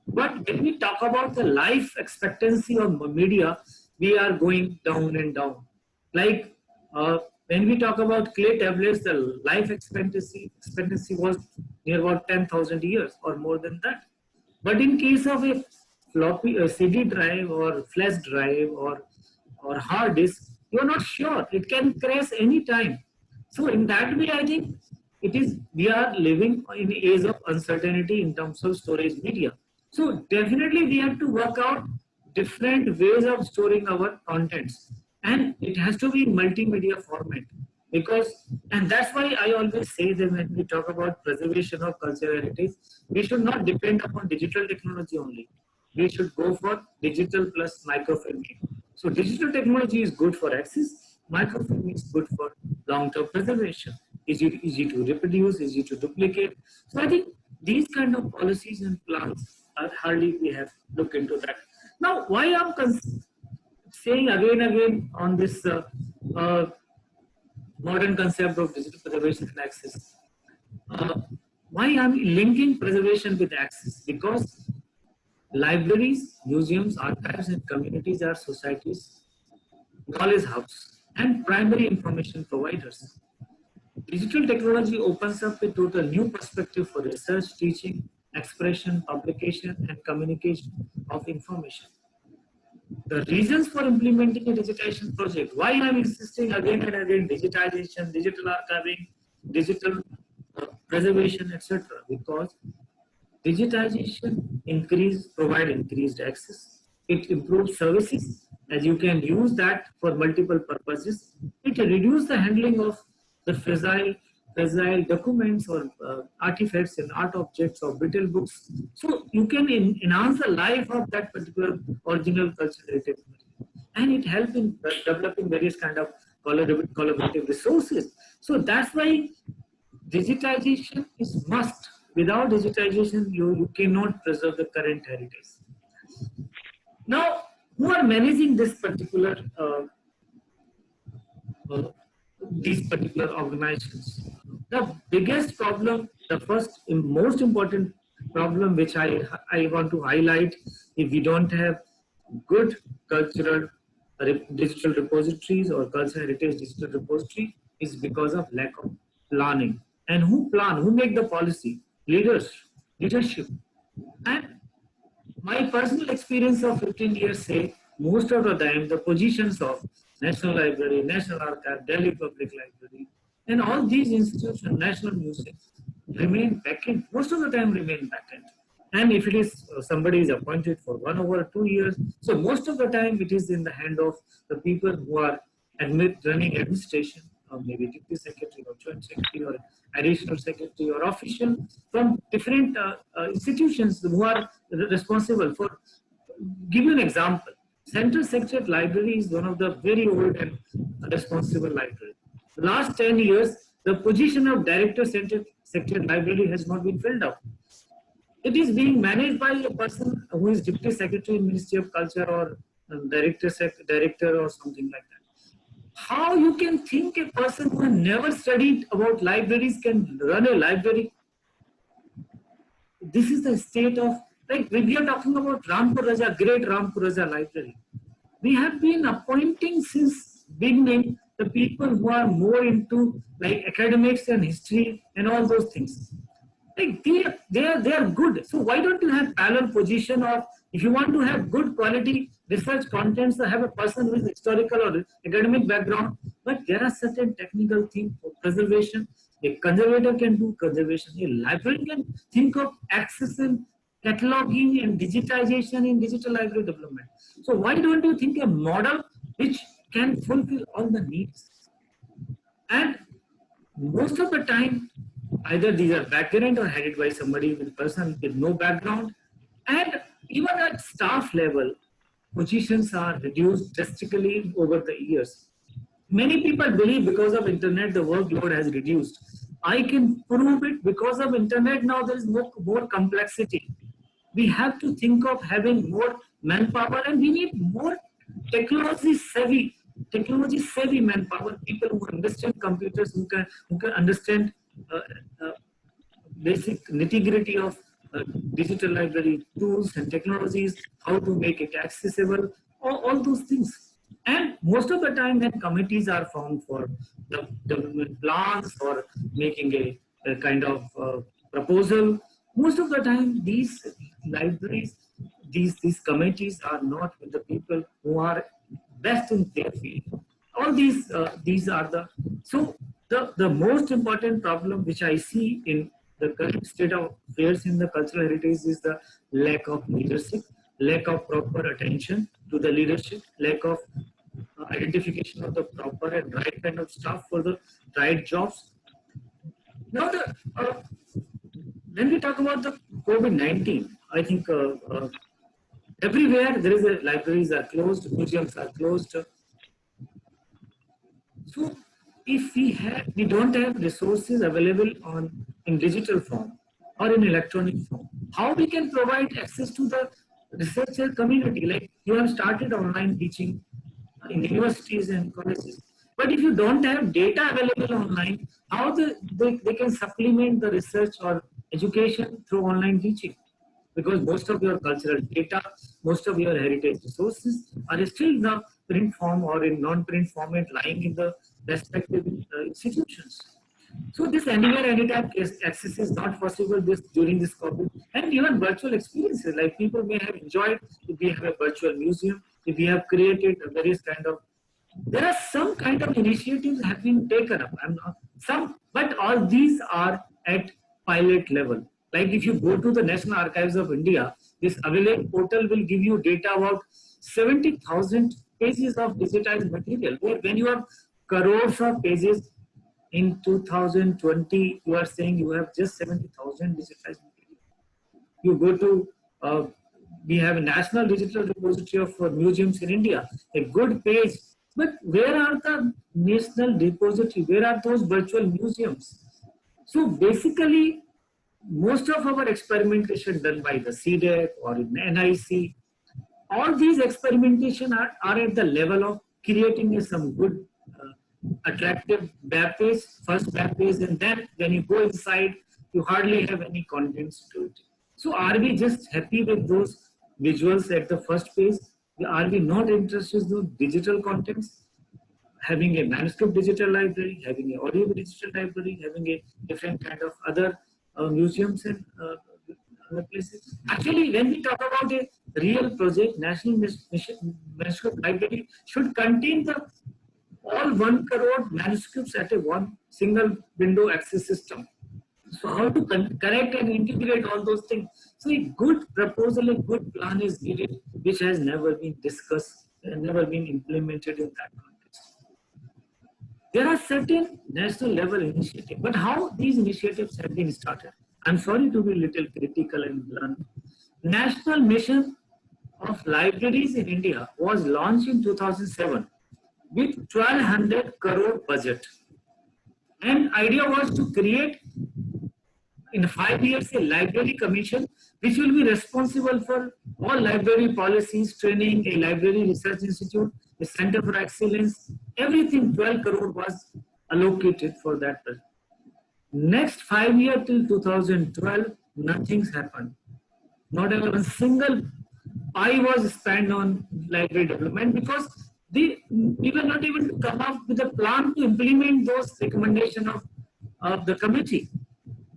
B: But when we talk about the life expectancy of media, we are going down and down. Like when we talk about clay tablets, the life expectancy was near about 10,000 years or more than that. But in case of a floppy CD drive or flash drive or hard disk, you are not sure. It can crash any time. So in that way, I think we are living in an age of uncertainty in terms of storage media. So definitely we have to work out different ways of storing our contents, and it has to be multimedia format, and that's why I always say that when we talk about preservation of cultural heritage, we should not depend upon digital technology only. We should go for digital plus microfilming. So digital technology is good for access, microfilming is good for long-term preservation. Easy to reproduce, easy to duplicate. So I think these kind of policies and plans are hardly we have looked into that. Now, why I'm saying again on this modern concept of digital preservation and access. Why I'm linking preservation with access? Because libraries, museums, archives, and communities are societies' knowledge hubs and primary information providers. Digital technology opens up a total new perspective for research, teaching, expression, publication, and communication of information. The reasons for implementing a digitization project, why I'm insisting again and again digitization, digital archiving, digital preservation, etc. Because digitization provide increased access. It improves services as you can use that for multiple purposes. It reduces the handling of the fragile documents or artifacts and art objects or brittle books. So you can enhance the life of that particular original cultural heritage. And it helps in developing various kind of collaborative resources. So that's why digitization is must. Without digitization, you cannot preserve the current heritage. Now, who are managing this particular these particular organizations? The biggest problem, the first most important problem which I want to highlight, if we don't have good cultural digital repositories or cultural heritage digital repository, is because of lack of planning. And who plan? Who make the policy? Leadership. And my personal experience of 15 years say most of the time the positions of National Library, National Archive, Delhi Public Library, and all these institutions, national museums, remain vacant. Most of the time remain vacant. And if it is somebody is appointed for 1 or 2 years, so most of the time it is in the hand of the people who are running administration, or maybe deputy secretary or joint secretary or additional secretary or official from different institutions who are responsible for. Give you an example. Central Secretariat Library is one of the very old and responsible library. The last 10 years, the position of Director Central Secretariat Library has not been filled up. It is being managed by a person who is Deputy Secretary in Ministry of Culture or Director or something like that. How you can think a person who has never studied about libraries can run a library? This is the state of, like we are talking about Rampur Raja, great Rampur Raja library. we have been appointing since beginning the people who are more into like academics and history and all those things. Like they are good. So why don't you have parallel position, or if you want to have good quality research contents, have a person with historical or academic background. But there are certain technical things for preservation. A conservator can do conservation. A librarian can think of access and cataloging and digitization in digital library development. So why don't you think a model which can fulfill all the needs? And most of the time, either these are background or headed by somebody with person with no background. And even at staff level, positions are reduced drastically over the years. Many people believe because of internet the workload has reduced. I can prove it. Because of internet now there is more complexity. We have to think of having more manpower, and we need more technology savvy manpower, people who understand computers, who can understand uh, uh, basic nitty-gritty of digital library tools and technologies, how to make it accessible, all those things. And most of the time when committees are formed for the development plans or making a kind of proposal, most of the time these libraries, these committees are not with the people who are best in their field. All these are the most important problem which I see in the current state of affairs in the cultural heritage is the lack of leadership, lack of proper attention to the leadership, lack of identification of the proper and right kind of staff for the right jobs. Now, when we talk about the COVID-19, I think everywhere there is libraries are closed, museums are closed. So if we don't have resources available in digital form or in electronic form, how we can provide access to the researcher community? Like you have started online teaching in universities and colleges, but if you don't have data available online, how they can supplement the research or education through online teaching? Because most of your cultural data, most of your heritage resources are still in the print form or in non-print format lying in the respective institutions. So this anywhere, anytime access is not possible during this COVID, and even virtual experiences, like people may have enjoyed if we have a virtual museum, if we have created various kind of, there are some kind of initiatives have been taken up. But all these are at pilot level. Like if you go to the National Archives of India, this Available portal will give you data about 70,000 pages of digitized material. Where when you have crores of pages in 2020, you are saying you have just 70,000 digitized material. You go to, we have a National Digital Repository of Museums in India, a good page. But where are the National Repository? Where are those virtual museums? So basically, most of our experimentation done by the CDEC or in NIC, all these experimentation are at the level of creating some good, attractive web page, first web page, and then when you go inside, you hardly have any contents to it. So are we just happy with those visuals at the first page? Are we not interested in those digital contents? Having a manuscript digital library, having an audio digital library, having a different kind of other museums and other places. Actually, when we talk about a real project, National Manuscript Library should contain all 1 crore manuscripts at one single window access system. So how to connect and integrate all those things? So a good proposal, a good plan is needed, which has never been discussed and never been implemented in that context. There are certain national level initiatives, but how these initiatives have been started? I'm sorry to be a little critical and blunt. National Mission of Libraries in India was launched in 2007 with 1,200 crore budget. And idea was to create in 5 years a library commission which will be responsible for all library policies, training, a library research institute, a center for excellence, everything. 12 crore was allocated for that. Next 5 years till 2012, nothing's happened. Not even a single I was spent on library development because we were not able to come up with a plan to implement those recommendations of the committee.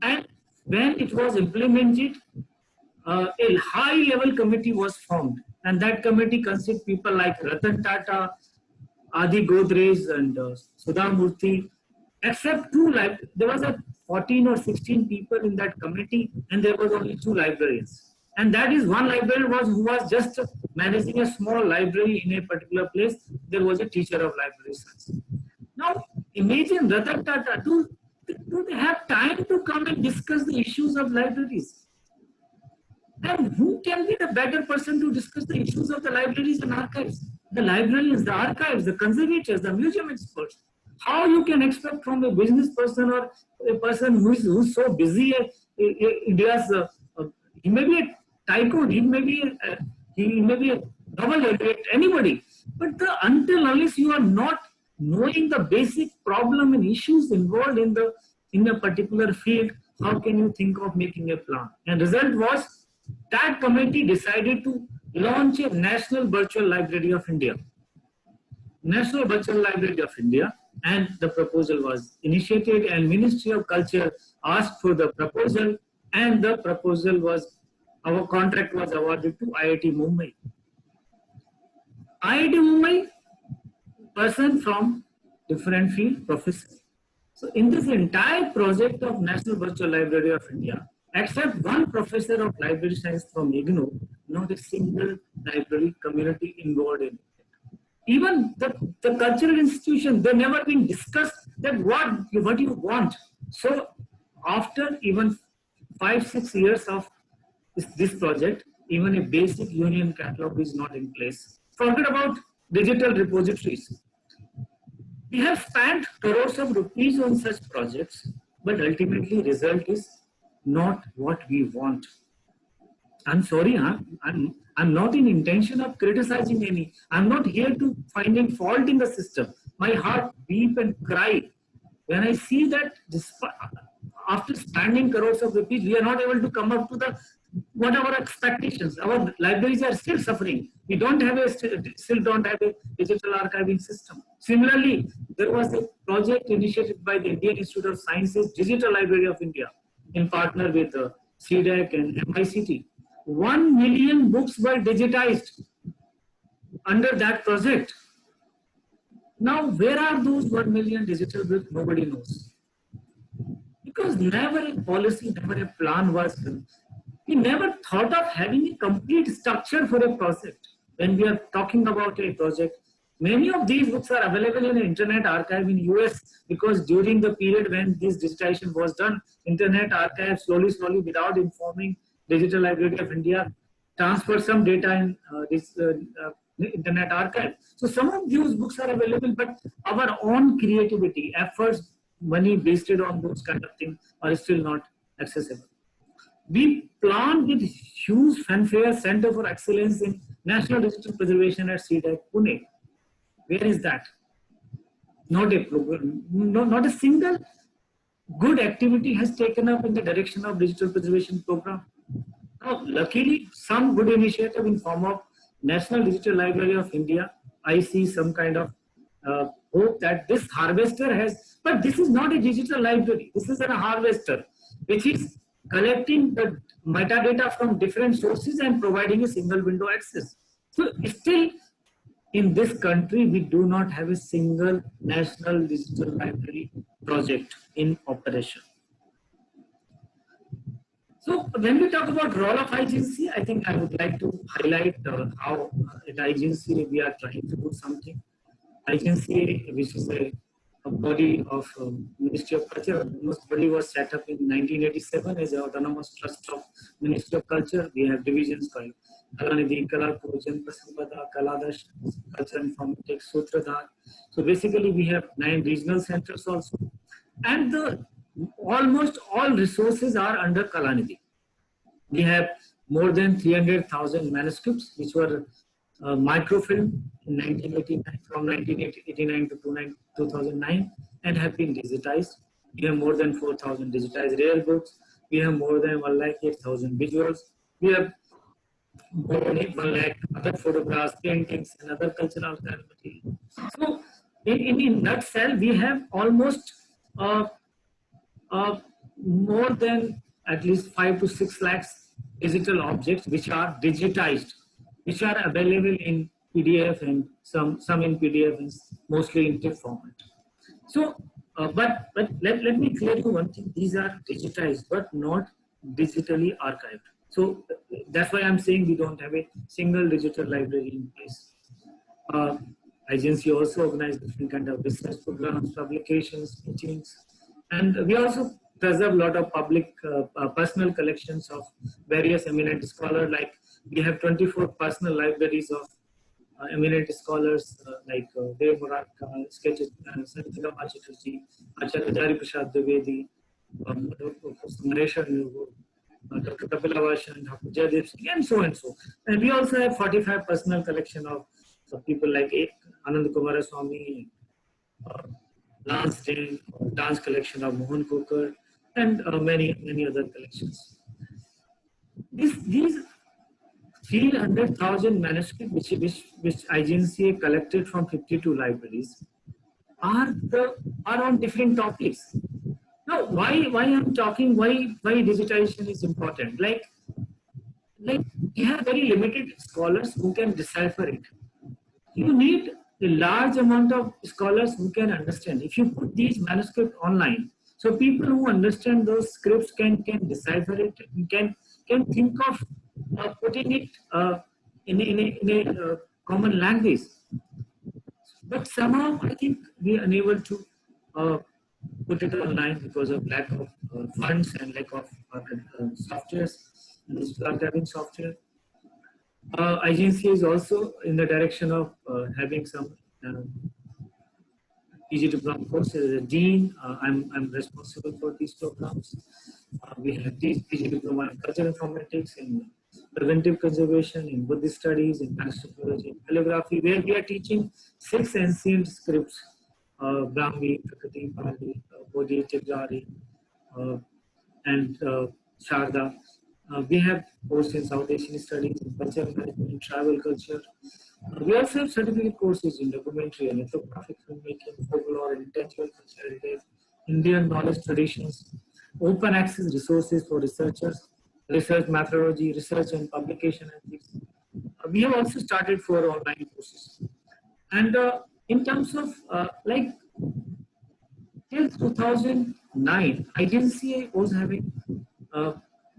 B: And when it was implemented, a high-level committee was formed, and that committee consisted people like Ratan Tata, Adi Godrej, and Sudha Murthy. Except two, there was a 14 or 16 people in that committee, and there was only 2 librarians. And that is one librarian who was just managing a small library in a particular place. There was a teacher of library science. Now, imagine Ratan Tata, do they have time to come and discuss the issues of libraries? And who can be the better person to discuss the issues of the libraries and archives? The librarians, the archives, the conservators, the museum experts. How you can expect from a business person or a person who's so busy, India's, he may be a tycoon, he may be a double agent, anybody. But unless you are not knowing the basic problem and issues involved in a particular field, how can you think of making a plan? And result was that committee decided to launch a National Virtual Library of India. National Virtual Library of India, and the proposal was initiated, and Ministry of Culture asked for the proposal, and the proposal was, our contract was awarded to IIT Mumbai. IIT Mumbai, person from different field, professor. So in this entire project of National Virtual Library of India, except one professor of library science from IGNOU, not a single library community involved in it. Even the cultural institution, they never been discussed that what you want. So after even 5-6 years of this project, even a basic union catalog is not in place. Forget about digital repositories. We have spent crores of rupees on such projects, but ultimately result is not what we want. I'm sorry, I'm not in intention of criticizing any. I'm not here to finding fault in the system. My heart beep and cry when I see that after spending crores of rupees, we are not able to come up to what our expectations. Our libraries are still suffering. We still don't have a digital archiving system. Similarly, there was a project initiated by the Indian Institute of Sciences Digital Library of India in partner with CDAC and MICT. 1 million books were digitized under that project. Now, where are those 1 million digital books? Nobody knows. Because never a policy, never a plan was done. We never thought of having a complete structure for a project. When we are talking about a project, many of these books are available in the Internet Archive in US, because during the period when this digitization was done, Internet Archive slowly, without informing Digital Library of India, transferred some data in this Internet Archive. So some of these books are available, but our own creativity, efforts, money wasted on those kind of things are still not accessible. We planned with huge fanfare Center for Excellence in National Digital Preservation at CDAC, Pune. Where is that? Not a program, not a single good activity has taken up in the direction of digital preservation program. Now, luckily, some good initiative in form of National Digital Library of India. I see some kind of hope that this harvester has, but this is not a digital library. This is a harvester, which is collecting the metadata from different sources and providing a single window access. So still, in this country, we do not have a single national digital library project in operation. So when we talk about role of IGNC, I think I would like to highlight how at IGNC we are trying to do something. IGNC, which is a body of Ministry of Culture, most body was set up in 1987 as an autonomous trust of Ministry of Culture. We have divisions called Kalanidhi, Kalapur, Janpasampada, Kaladash, Culture Informatics, Sutradhar. So basically we have 9 regional centers also. And almost all resources are under Kalanidhi. We have more than 300,000 manuscripts, which were microfilm in 1989, from 1989 to 2009, and have been digitized. We have more than 4,000 digitized rare books. We have more than 1,08,000 visuals. We have more than 1 lakh other photographs, paintings, and other cultural material. So, in a nutshell, we have almost uh, more than at least 5 to 6 lakhs digital objects which are digitized, which are available in PDF and some in PDF and mostly in TIFF format. So, but let me clear you one thing: these are digitized, but not digitally archived. So that's why I'm saying we don't have a single digital library in place. Uh, Agency also organize different kind of research programs, publications, meetings, and we also preserve a lot of public personal collections of various eminent scholars. Like we have 24 personal libraries of eminent scholars like Dev Murarka, sketches, Sanjita Chatterjee, Acharya Jari Prasad Dwivedi, Professor Maresha Nirgu, Dr. Kapila Varshan, Dr. Jaydev Singh, and so and so. And we also have 45 personal collection of people like Anand Kumaraswamy, Lance Jain, dance collection of Mohan Kokar, and many other collections. These 300,000 manuscripts which IGNCA collected from 52 libraries are on different topics. Now, why I'm talking why digitization is important? Like we have very limited scholars who can decipher it. You need a large amount of scholars who can understand. If you put these manuscripts online, so people who understand those scripts can decipher it, can think of putting it in a common language. But somehow I think we are unable to put it online because of lack of funds and lack of softwares, digital archiving software. Agency is also in the direction of having some PG diploma courses. As a dean, I'm responsible for these programs. We have these PG diploma in cultural informatics, in preventive conservation, in Buddhist studies, in anthropology, in calligraphy, where we are teaching 6 ancient scripts: Brahmi, Prakriti, Pali, Bodhi, Tigrari, and Sharda. We have courses in South Asian studies, in culture management, in travel culture. We also have certificate courses in documentary and ethnographic filmmaking, folklore and intellectual culture heritage, Indian knowledge traditions, open access resources for researchers, research methodology, research and publication ethics. We have also started 4 online courses. And in terms of like till 2009, IGNCA was having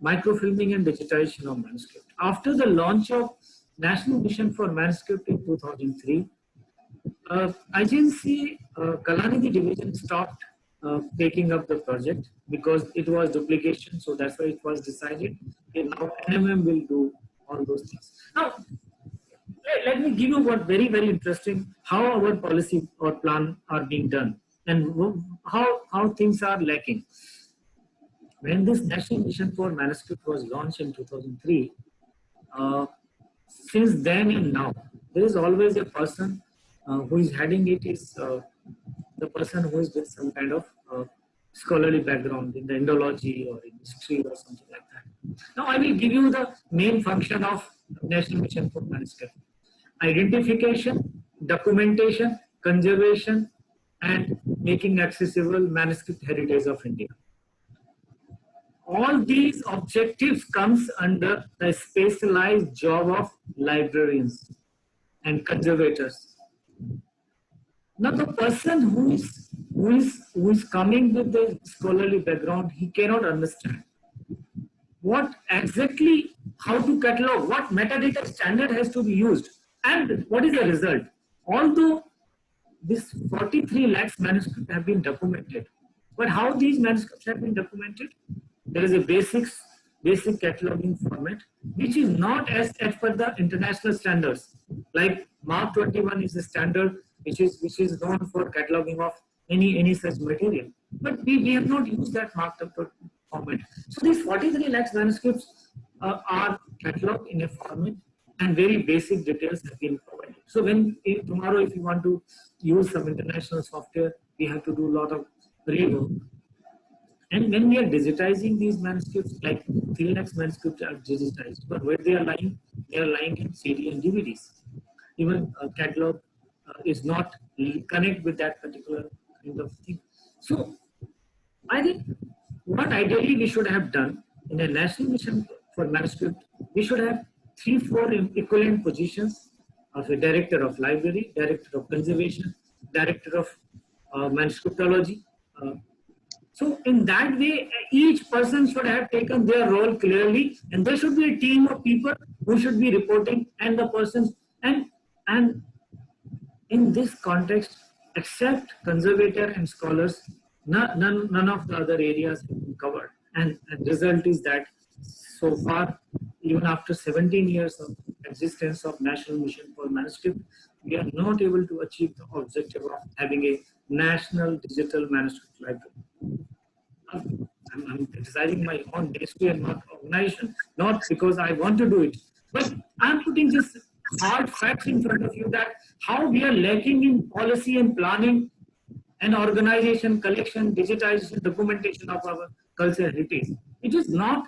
B: microfilming and digitization of manuscript. After the launch of National Mission for Manuscript in 2003, IGNCA Kalanidhi division stopped taking up the project because it was duplication. So that's why it was decided that now NMM will do all those things. Now, let me give you what very interesting how our policy or plan are being done and how things are lacking. When this National Mission for Manuscript was launched in 2003, since then and now, there is always a person who is heading it is the person who is with some kind of scholarly background in the Indology or in history or something like that. Now, I will give you the main function of National Mission for Manuscript: identification, documentation, conservation, and making accessible manuscript heritage of India. All these objectives comes under the specialized job of librarians and conservators. Now, the person who is coming with the scholarly background, he cannot understand what exactly, how to catalog, what metadata standard has to be used, and what is the result. Although this 43 lakhs manuscripts have been documented, but how these manuscripts have been documented? There is a basic cataloging format, which is not as per the international standards. Like Mark 21 is a standard which is known for cataloging of any such material. But we have not used that marked up format. So these 43 lakhs manuscripts are cataloged in a format, and very basic details have been provided. So when tomorrow, if you want to use some international software, we have to do a lot of rework. And when we are digitizing these manuscripts, like 3 lakhs manuscripts are digitized, but where they are lying, They are lying in CD and DVDs. Even a catalog is not connect with that particular kind of thing. So I think what ideally we should have done in a national mission for manuscript, we should have 3-4 equivalent positions of a director of library, director of conservation, director of manuscriptology. So in that way, each person should have taken their role clearly, and there should be a team of people who should be reporting, and the persons and in this context, except conservator and scholars, none of the other areas have been covered. And the result is that so far, even after 17 years of existence of National Mission for Manuscript, we are not able to achieve the objective of having a national digital manuscript library. I'm criticizing my own ministry and not organization, not because I want to do it, but I'm putting just hard facts in front of you that how we are lacking in policy and planning and organization, collection, digitization, documentation of our cultural heritage. It is not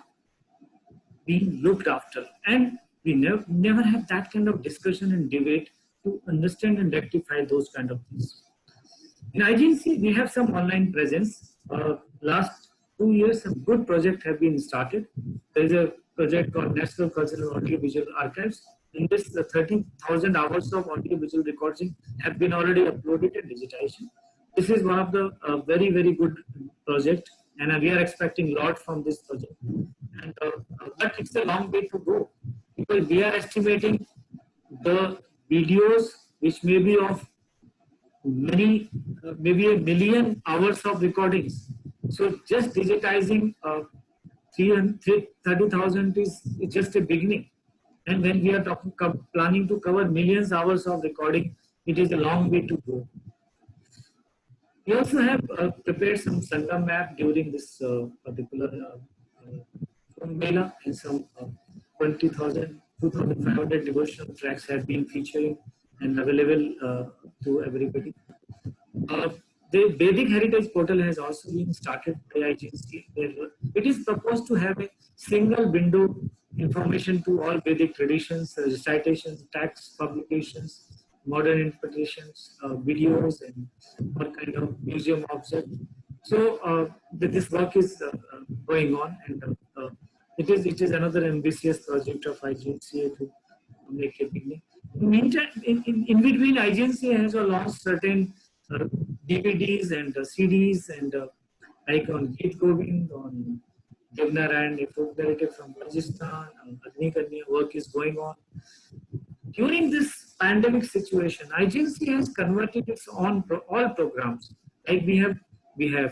B: being looked after, and we never have that kind of discussion and debate to understand and rectify those kind of things. In IGNC, we have some online presence. Last 2 years, some good projects have been started. There is a project called National Cultural Audiovisual Archives. In this, 30,000 hours of audiovisual recording have been already uploaded and digitization. This is one of the very, very good project, and we are expecting a lot from this project. And, but it's a long way to go, because we are estimating the videos which may be of many, maybe 1 million hours of recordings. So just digitizing 30,000 is just a beginning. And when we are planning to cover millions hours of recording, it is a long way to go. We also have prepared some Sangam map during this particular Mela, and some 20,000, 2,500 devotional tracks have been featuring and available to everybody. The Vedic Heritage Portal has also been started by IGNC. It is proposed to have a single window information to all Vedic traditions, recitations, texts, publications, modern interpretations, videos, and all kind of museum objects. So this work is going on, and it is another ambitious project of IGNC to make a beginning. Meantime, in between, IGNC has launched certain DVDs and CDs, and like on Geet Govind, on Devnarayan, a folk narrative from Rajasthan, Agni Kanya work is going on. During this pandemic situation, IGNC has converted its own all programs. Like we have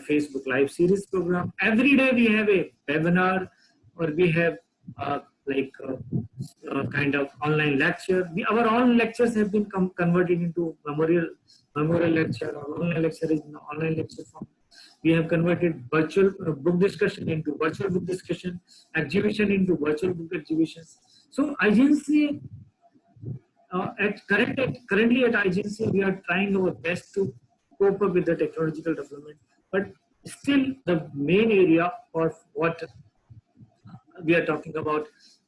B: Facebook Live series program. Every day we have a webinar, or we have kind of online lecture. Our own lectures have been converted into memorial lecture, or online lecture is in online lecture form. We have converted virtual book discussion into virtual book discussion, exhibition into virtual book exhibitions. So IGNC, currently at IGNC, we are trying our best to cope up with the technological development, but still the main area of what we are talking about,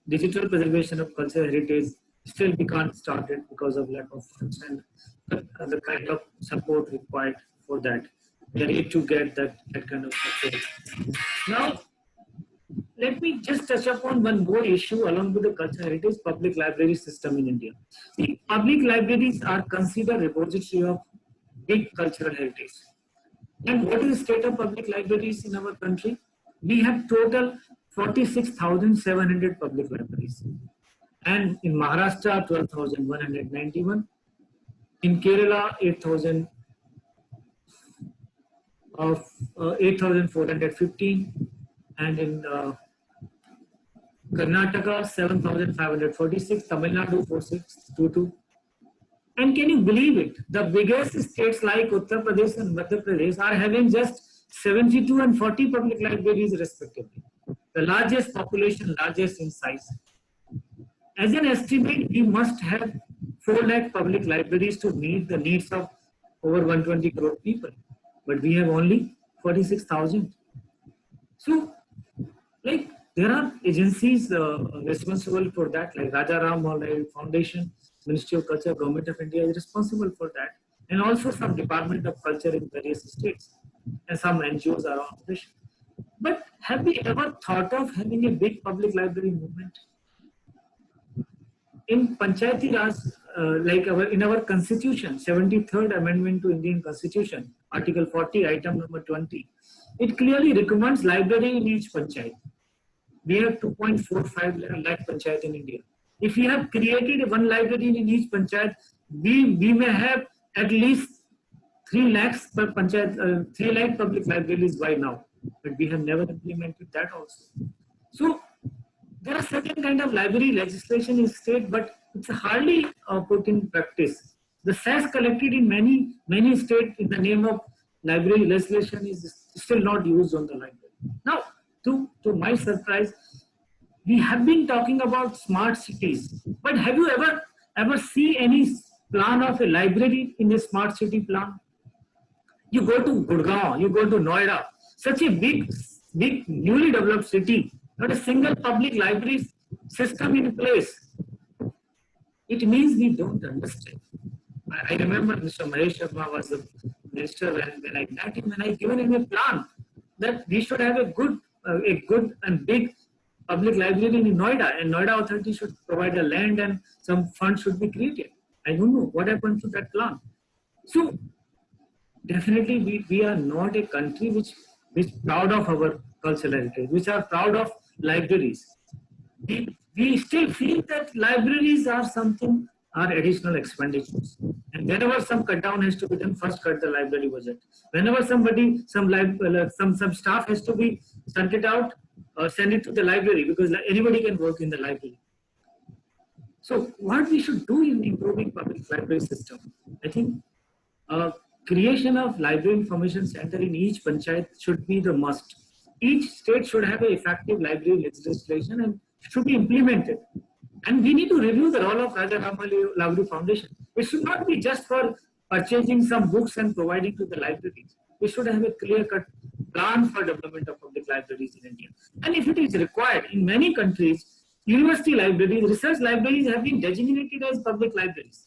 B: digital preservation of cultural heritage, still we can't start it because of lack of funds and the kind of support required for that. We are yet to get that kind of support. Now, let me just touch upon one more issue along with the cultural heritage: public library system in India. The public libraries are considered repository of big cultural heritage. And what is the state of public libraries in our country? We have total 46,700 public libraries. And in Maharashtra, 12,191. In Kerala, 8,415. And in Karnataka, 7,546. Tamil Nadu, 4,622. And can you believe it? The biggest states like Uttar Pradesh and Madhya Pradesh are having just 72 and 40 public libraries respectively. The largest population, largest in size. As an estimate, we must have 4 lakh public libraries to meet the needs of over 120 crore people. But we have only 46,000. So, like, there are agencies responsible for that, like Raja Ram Mohan Rai Foundation, Ministry of Culture, Government of India is responsible for that, and also some Department of Culture in various states, and some NGOs are on operation. But have we ever thought of having a big public library movement? In Panchayati Raj, like in our constitution, 73rd Amendment to Indian Constitution, Article 40, item number 20, it clearly recommends library in each panchayat. We have 2.45 lakh panchayat in India. If we have created one library in each panchayat, we may have at least 3 lakhs per panchayat, 3 lakh public libraries by now. But we have never implemented that also. So there are certain kind of library legislation in state, but it's hardly put in practice. The cess collected in many states in the name of library legislation is still not used on the library. Now, to my surprise, we have been talking about smart cities, but have you ever seen any plan of a library in a smart city plan? You go to Gurgaon, you go to Noida, such a big newly developed city, not a single public library system in place. It means we don't understand. I remember Mr. Mahesh Sharma was the minister when I met him, and I given him a plan that we should have a good and big public library in Noida, and Noida authority should provide the land and some funds should be created. I don't know what happened to that plan. So definitely we are not a country which is proud of our cultural heritage, which are proud of libraries. We still feel that libraries are something, are additional expenditures. And whenever some cut down has to be done, first cut the library budget. Whenever some staff has to be sent it out, send it to the library, because anybody can work in the library. So what we should do in improving public library system, I think creation of library information center in each panchayat should be the must. Each state should have an effective library legislation and should be implemented. And we need to review the role of Raja Ram Mohan Rai Library Foundation. It should not be just for purchasing some books and providing to the libraries. We should have a clear-cut plan for development of public libraries in India. And if it is required, in many countries, university libraries, research libraries have been designated as public libraries.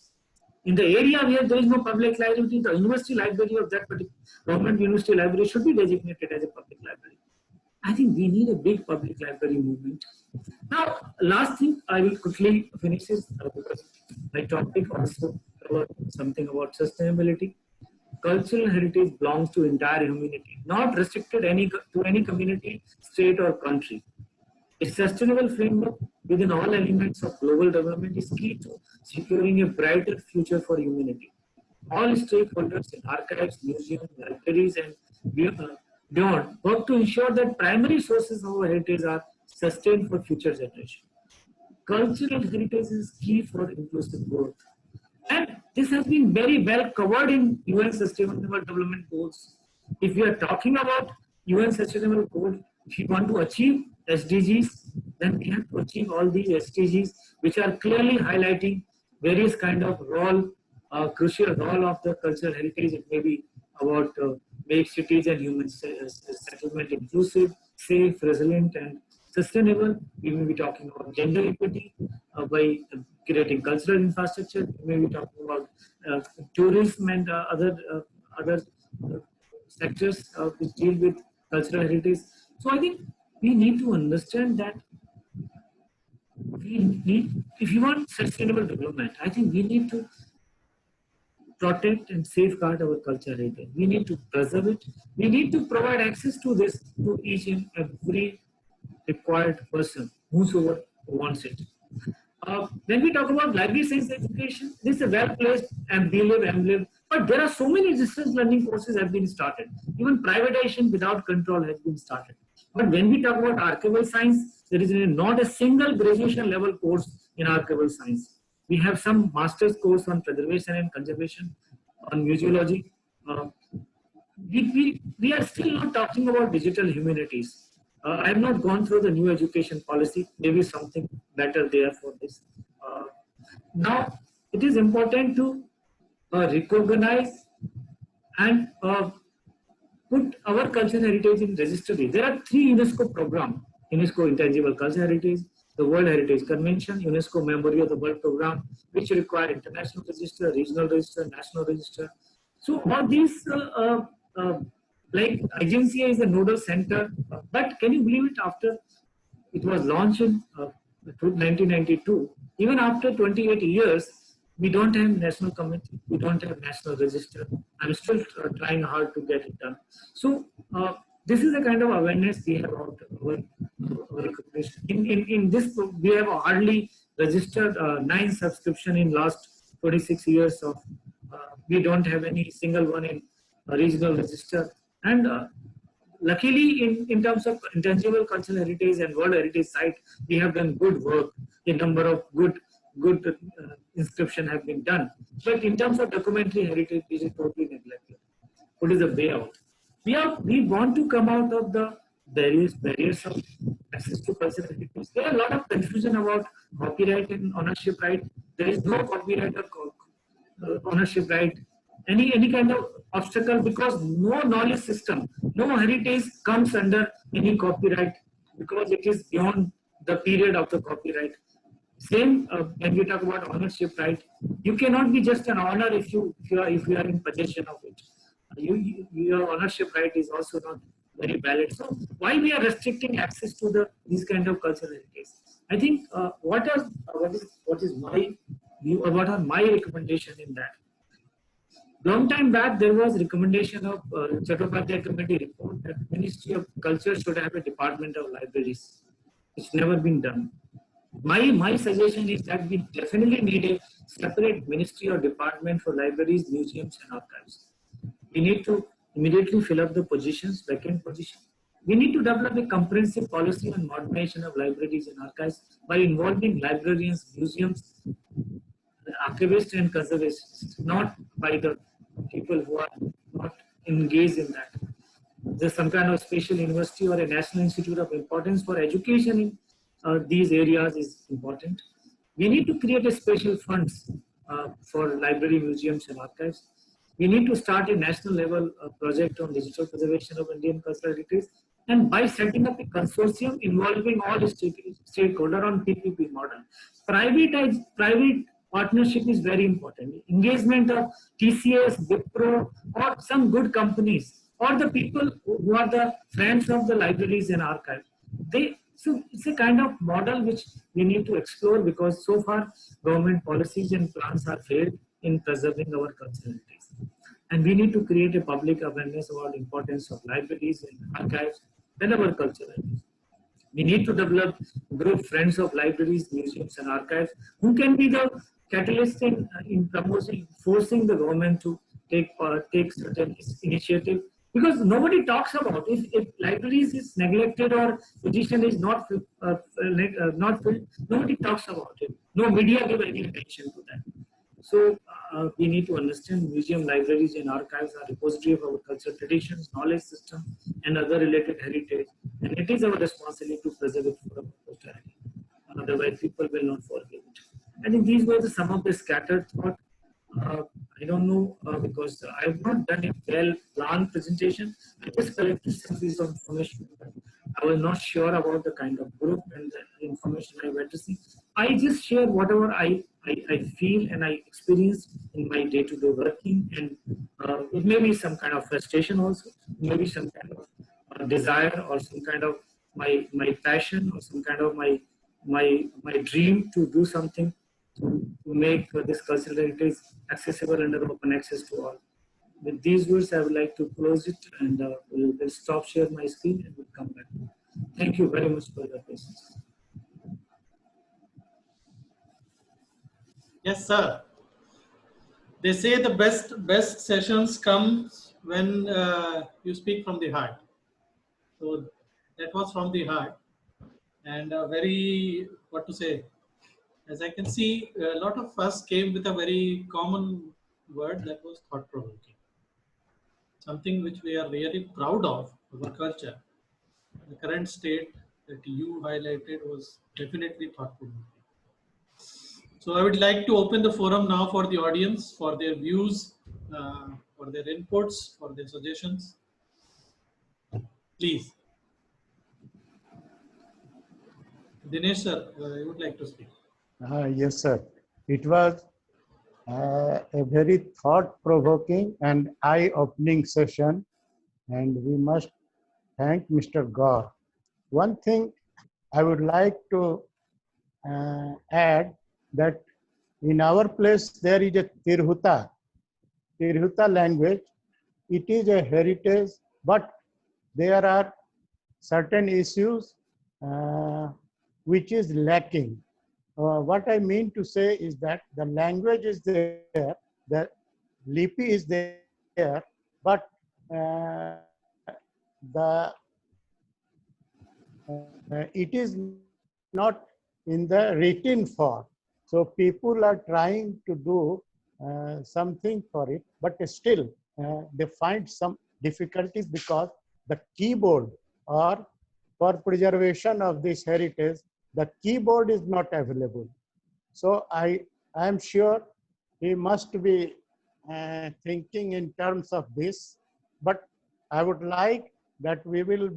B: In the area where there is no public library, the university library of that particular government university library should be designated as a public library. I think we need a big public library movement. Now, last thing I will quickly finish is because my topic also covered something about sustainability. Cultural heritage belongs to entire humanity, not restricted to any community, state or country. A sustainable framework within all elements of global development is key to securing a brighter future for humanity. All stakeholders in archives, museums, libraries, and beyond work to ensure that primary sources of our heritage are sustained for future generations. Cultural heritage is key for inclusive growth. And this has been very well covered in UN Sustainable Development Goals. If we are talking about UN Sustainable Goals, if you want to achieve SDGs, then we have to achieve all these SDGs, which are clearly highlighting various kind of role, crucial role of the cultural heritage. It may be about make cities and human settlement inclusive, safe, resilient, and sustainable. We may be talking about gender equity by creating cultural infrastructure. We may be talking about tourism and other sectors which deal with cultural heritage. So I think we need to understand that if you want sustainable development, I think we need to protect and safeguard our cultural heritage. We need to preserve it. We need to provide access to this to each and every required person, whosoever wants it. When we talk about library science education, this is a well-placed and MLib, but there are so many distance learning courses have been started. Even privatization without control has been started. But when we talk about archival science, there is not a single graduation level course in archival science. We have some master's course on preservation and conservation, on museology. We are still not talking about digital humanities. I have not gone through the new education policy. Maybe something better there for this. Now, it is important to recognize and put our cultural heritage in registry. There are 3 UNESCO programs UNESCO Intangible Cultural Heritage, the World Heritage Convention, UNESCO Memory of the World Program, which require international register, regional register, national register. So all these, like IGNCA is a nodal center, but can you believe it, after it was launched in 1992, even after 28 years, we don't have national committee, we don't have national register. I'm still trying hard to get it done. So this is the kind of awareness we have about our recognition. In this, we have hardly registered 9 subscription in last 26 years of, we don't have any single one in regional register. And luckily, in terms of intangible cultural heritage and world heritage site, we have done good work. A number of good inscription have been done. But in terms of documentary heritage, it is totally neglected. What is the way out? We want to come out of the barriers of access to cultural heritage. There are a lot of confusion about copyright and ownership right. There is no copyright or ownership right, any kind of obstacle, because no knowledge system, no heritage comes under any copyright, because it is beyond the period of the copyright. Same when we talk about ownership right, you cannot be just an owner if you are in possession of it. Your ownership right is also not very valid. So why we are restricting access to these kind of cultural heritage? I think what is my view, or what are my recommendation in that? Long time back, there was recommendation of Chattopadhyay Committee report that Ministry of Culture should have a department of libraries. It's never been done. My suggestion is that we definitely need a separate ministry or department for libraries, museums, and archives. We need to immediately fill up the positions, vacant positions. We need to develop a comprehensive policy on modernization of libraries and archives by involving librarians, museums, archivists, and conservationists, not by the people who are not engaged in that. There's some kind of special university or a national institute of importance for education in these areas is important. We need to create a special funds for library, museums, and archives. We need to start a national level project on digital preservation of Indian cultural heritage, and by setting up a consortium involving all stakeholders on PPP model. Private partnership is very important. Engagement of TCS, Wipro, or some good companies, or the people who are the friends of the libraries and archives. So it's a kind of model which we need to explore, because so far government policies and plans are failed in preserving our cultural heritage. And we need to create a public awareness about the importance of libraries and archives and our cultural heritage. We need to develop group friends of libraries, museums, and archives who can be the catalyst in promoting, forcing the government to take certain initiative. Because nobody talks about if libraries is neglected or position is not filled, nobody talks about it. No media give any attention to that. So we need to understand museum, libraries, and archives are repository of our cultural traditions, knowledge system, and other related heritage. And it is our responsibility to preserve it for our posterity. Otherwise, people will not forget it. I think these were some of the scattered thought. I don't know because I have not done a well-planned presentation. I just collected some piece of information. I was not sure about the kind of group and the information I went to see. I just share whatever I feel and I experience in my day-to-day working, and it may be some kind of frustration also, maybe some kind of desire or some kind of my passion or some kind of my dream to do something to make this cultural heritage accessible and open access to all. With these words, I would like to close it, and we'll stop share my screen and we'll come back. Thank you very much for your patience.
A: Yes, sir. They say the best sessions come when you speak from the heart. So that was from the heart, and very, what to say, as I can see, a lot of us came with a very common word, that was thought-provoking. Something which we are really proud of, our culture. The current state that you highlighted was definitely thought-provoking. So I would like to open the forum now for the audience, for their views, for their inputs, for their suggestions. Please. Dinesh sir, you would like to speak.
C: Yes, sir. It was a very thought-provoking and eye-opening session, and we must thank Mr. Gaur. One thing I would like to add that in our place there is a Tirhuta language. It is a heritage, but there are certain issues which is lacking. What I mean to say is that the language is there, the Lipi is there, but the it is not in the written form. So people are trying to do something for it, but still they find some difficulties because the keyboard, or for preservation of this heritage, the keyboard is not available. So I am sure he must be thinking in terms of this, but I would like that we will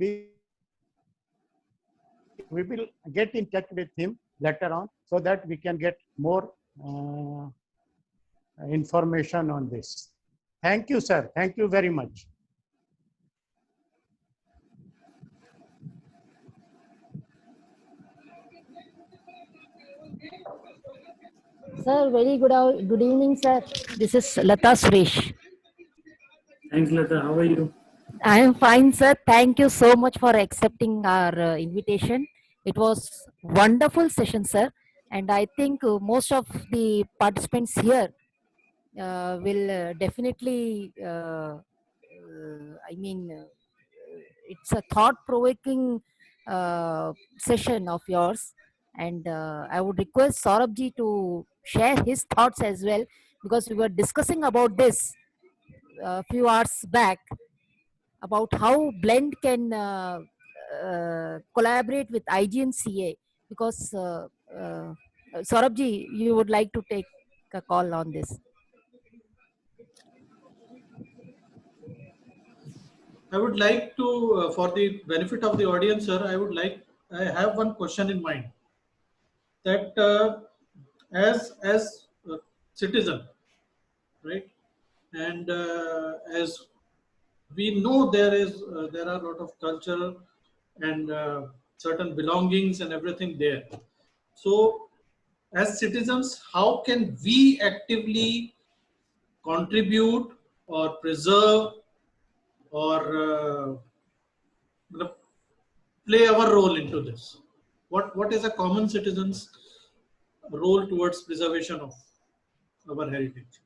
C: get in touch with him later on so that we can get more information on this. Thank you, sir. Thank you very much.
D: Sir, very good evening, sir. This is Lata Suresh.
B: Thanks, Lata. How are you?
D: I am fine, sir. Thank you so much for accepting our invitation. It was wonderful session, sir, and I think most of the participants here will definitely. It's a thought-provoking session of yours, and I would request Saurabh to share his thoughts as well, because we were discussing about this a few hours back about how Blend can collaborate with IGN CA, because Saurabh you would like to take a call on this.
A: I would like to, for the benefit of the audience, sir, I have one question in mind. That as a citizen, right, and as we know, there are a lot of culture and certain belongings and everything there. So, as citizens, how can we actively contribute or preserve or play our role into this? What is a common citizen's role towards preservation of our heritage?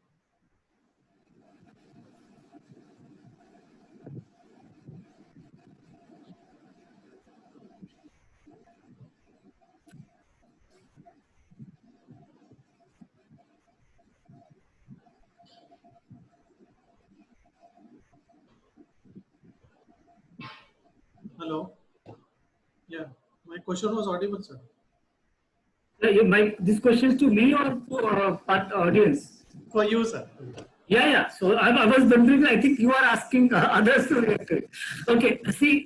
A: Hello. Yeah, my question was audible, sir.
B: This question is to me or to audience?
A: For you, sir.
B: Yeah. So I was wondering, I think you are asking others to react to it. Okay, see,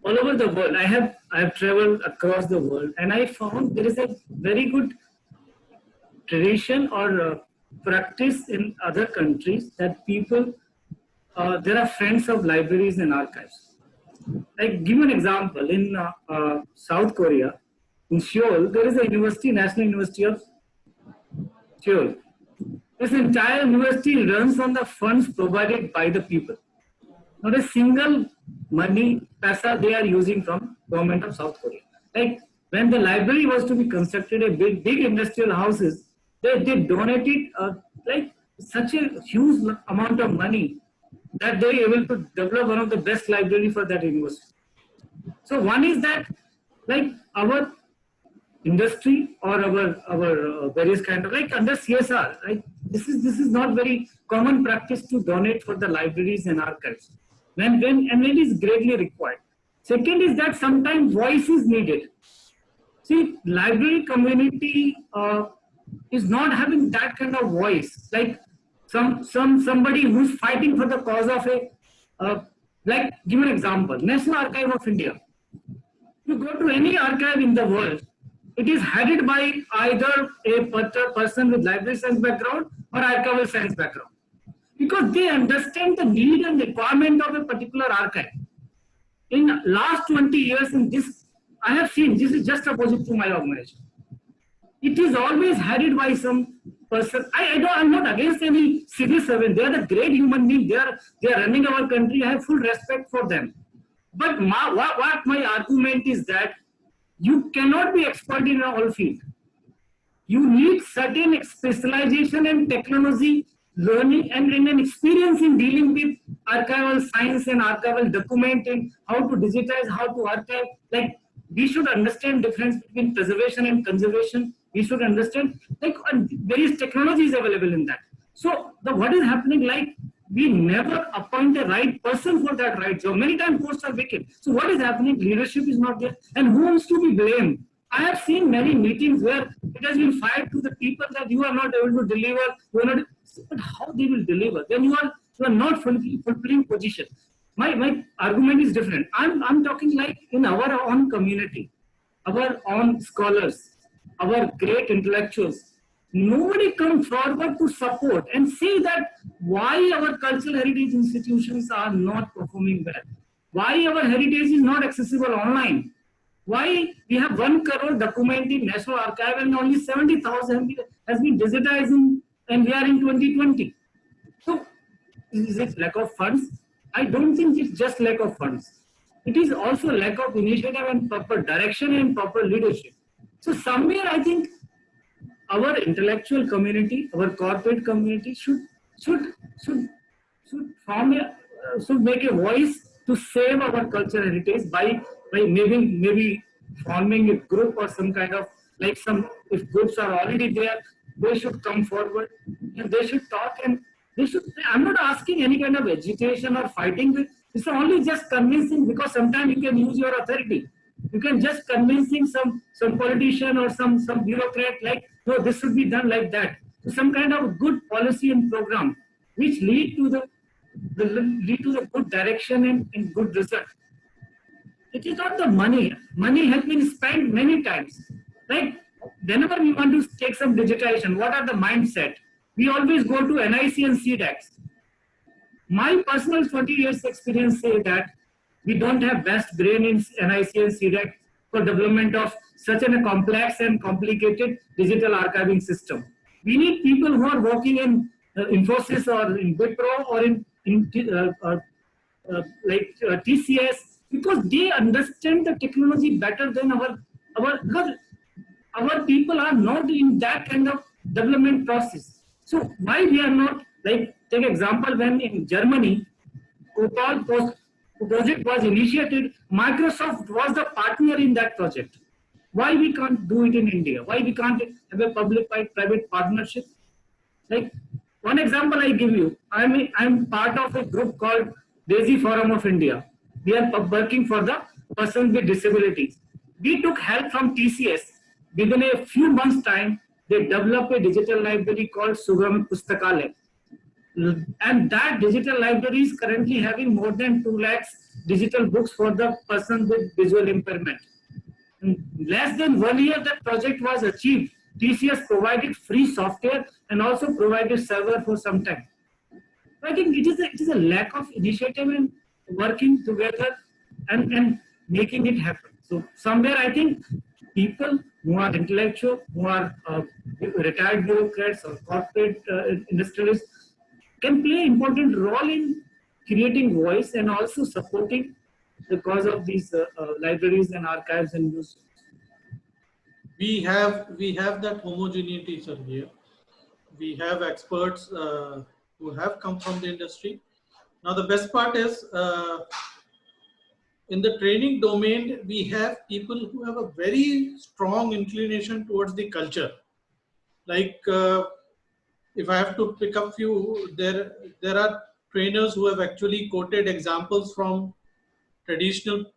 B: all over the world, I have traveled across the world, and I found there is a very good tradition or practice in other countries that people, there are friends of libraries and archives. Like, give you an example, in South Korea, in Seoul, there is a university, National University of Seoul. This entire university runs on the funds provided by the people. Not a single money, paisa they are using from government of South Korea. Like, when the library was to be constructed, a big industrial houses, they donated like such a huge amount of money that they were able to develop one of the best library for that university. So one is that, like, our industry or our various kind of, like, under CSR, right? This is not very common practice to donate for the libraries and archives when it is greatly required. Second is that sometimes voice is needed. See, library community is not having that kind of voice. Like somebody who's fighting for the cause of a like, give an example, National Archive of India. You go to any archive in the world, it is headed by either a person with library science background or archival science background, because they understand the need and requirement of a particular archive. In last 20 years in this, I have seen, this is just opposite to my organization. It is always headed by some person. I'm not against any civil servant. They are the great human beings. They are running our country. I have full respect for them. But what my argument is that you cannot be expert in all field. You need certain specialization and technology, learning and an experience in dealing with archival science and archival documenting, how to digitize, how to archive. Like, we should understand difference between preservation and conservation. We should understand, like, various technologies available in that. So what is happening, like, we never appoint the right person for that right job. Many times posts are vacant. So what is happening? Leadership is not there. And who wants to be blamed? I have seen many meetings where it has been fired to the people that you are not able to deliver. You are not, but how they will deliver? Then you are not fulfilling position. My argument is different. I'm talking like in our own community, our own scholars, our great intellectuals. Nobody comes forward to support and say that why our cultural heritage institutions are not performing well, why our heritage is not accessible online, why we have 1 crore document in National Archive and only 70,000 has been digitized and we are in 2020. So is it lack of funds? I don't think it's just lack of funds. It is also lack of initiative and proper direction and proper leadership. So somewhere I think our intellectual community, our corporate community should make a voice to save our cultural heritage by maybe forming a group or some kind of, like, some, if groups are already there, they should come forward and they should talk and they should. I'm not asking any kind of agitation or fighting with. It's only just convincing, because sometimes you can use your authority. You can just convincing some politician or some bureaucrat, like, no, this should be done like that. So some kind of good policy and program which lead to the good direction and good result. It is not the money. Money has been spent many times. Like, whenever we want to take some digitization, what are the mindset? We always go to NIC and CDAX. My personal 20 years experience say that we don't have best brain in NIC and CDAC for development of such a complex and complicated digital archiving system. We need people who are working in Infosys or in Wipro or in TCS, because they understand the technology better than because our people are not in that kind of development process. So why we are not, like, take example, when in Germany, Copal project was initiated, Microsoft was the partner in that project. Why we can't do it in India? Why we can't have a public-private partnership? Like, one example I give you, I'm part of a group called DESI Forum of India. We are working for the persons with disabilities. We took help from TCS. Within a few months' time, they developed a digital library called Sugam Pustakalaya. And that digital library is currently having more than 2 lakhs digital books for the person with visual impairment. In less than 1 year that project was achieved. TCS provided free software and also provided server for some time. I think it is a lack of initiative and working together and making it happen. So somewhere I think people who are intellectual, who are retired bureaucrats or corporate industrialists can play an important role in creating voice and also supporting the cause of these libraries and archives and museums.
A: We have that homogeneity, sir, here. We have experts who have come from the industry. Now the best part is in the training domain, we have people who have a very strong inclination towards the culture. Like if I have to pick up few, there are trainers who have actually quoted examples from traditional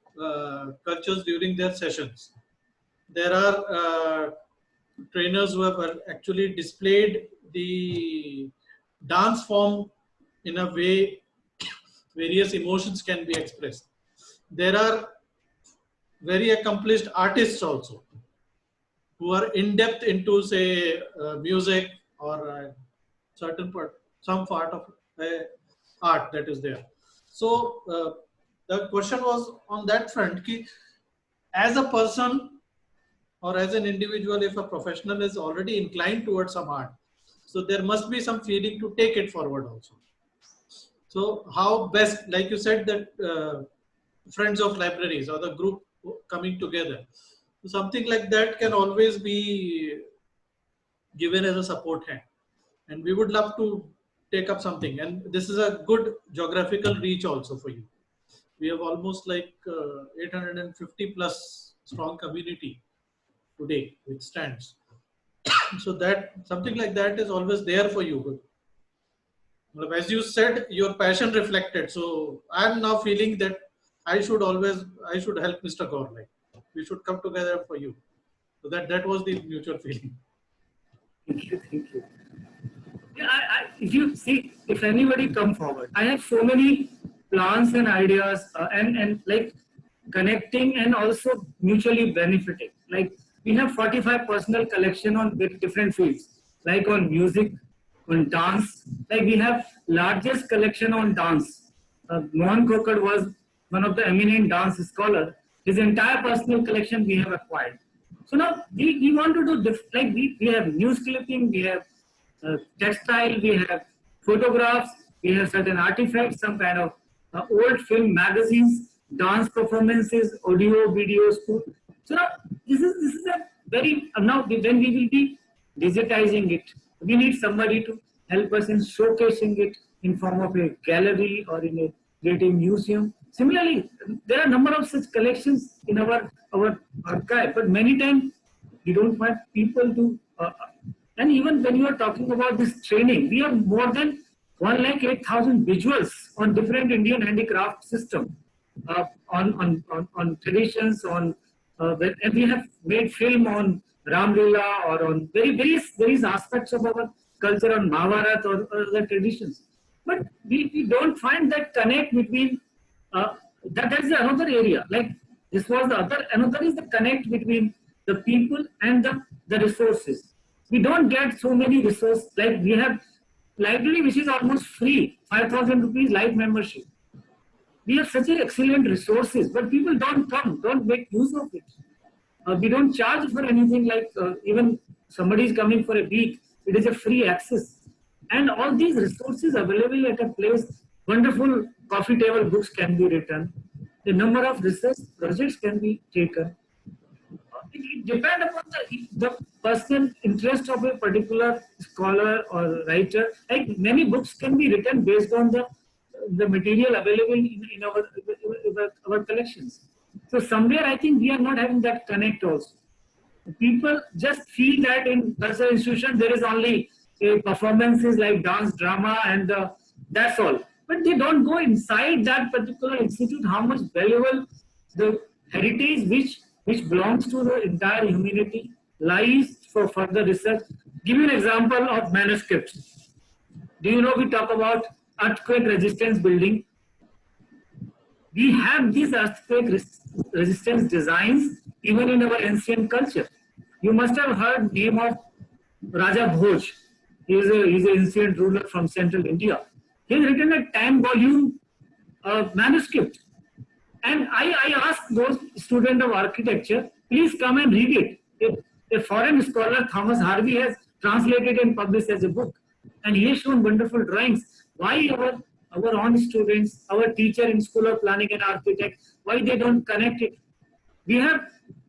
A: cultures during their sessions. There are trainers who have actually displayed the dance form in a way various emotions can be expressed. There are very accomplished artists also, who are in depth into, say, music or certain part, some part of art that is there. So the question was on that front, ki, as a person or as an individual, if a professional is already inclined towards some art, so there must be some feeling to take it forward also. So how best, like you said, that friends of libraries or the group coming together, something like that can always be given as a support hand. And we would love to take up something. And this is a good geographical reach also for you. We have almost like 850 plus strong community today, which stands. So that something like that is always there for you. As you said, your passion reflected. So I'm now feeling that I should help Mr. Gaur. Like we should come together for you. So that was the mutual feeling.
B: Thank you. Thank you. Yeah, if you see, if anybody come forward, I have so many plans and ideas and like connecting and also mutually benefiting. Like we have 45 personal collection on different fields, like on music, on dance. Like we have largest collection on dance. Mohan Kokad was one of the eminent dance scholar. His entire personal collection we have acquired. So now we want to do like we have news clipping, we have textile, we have photographs, we have certain artifacts, some kind of old film magazines, dance performances, audio, videos. So now this is a very now when we will be digitizing it, we need somebody to help us in showcasing it in form of a gallery or in a creative museum. Similarly, there are a number of such collections in our archive, but many times we don't find people to. And even when you are talking about this training, we have more than 1,08,000 visuals on different Indian handicraft system, on traditions, and we have made film on Ram Leela or on various aspects of our culture on Mahabharata or other traditions. But we don't find that connect between, that is another area. Like this was the other, another is the connect between the people and the resources. We don't get so many resources, like we have library which is almost free, 5,000 rupees life membership. We have such excellent resources, but people don't make use of it. We don't charge for anything, like even somebody is coming for a week, it is a free access. And all these resources available at a place, wonderful coffee table books can be written, the number of research projects can be taken. It depends upon the personal interest of a particular scholar or writer. Like many books can be written based on the material available in our collections. So somewhere I think we are not having that connect also. People just feel that in cultural institution there is only performances like dance, drama, and that's all. But they don't go inside that particular institute how much valuable the heritage which belongs to the entire humanity lies for further research. Give you an example of manuscripts. Do you know we talk about earthquake resistance building? We have these earthquake resistance designs even in our ancient culture. You must have heard name of Raja Bhoj. He is an ancient ruler from central India. He has written a 10-volume manuscript. And I asked those students of architecture, please come and read it. A foreign scholar, Thomas Harvey, has translated and published as a book. And he has shown wonderful drawings. Why our own students, our teacher in School of Planning and Architect, why they don't connect it? We have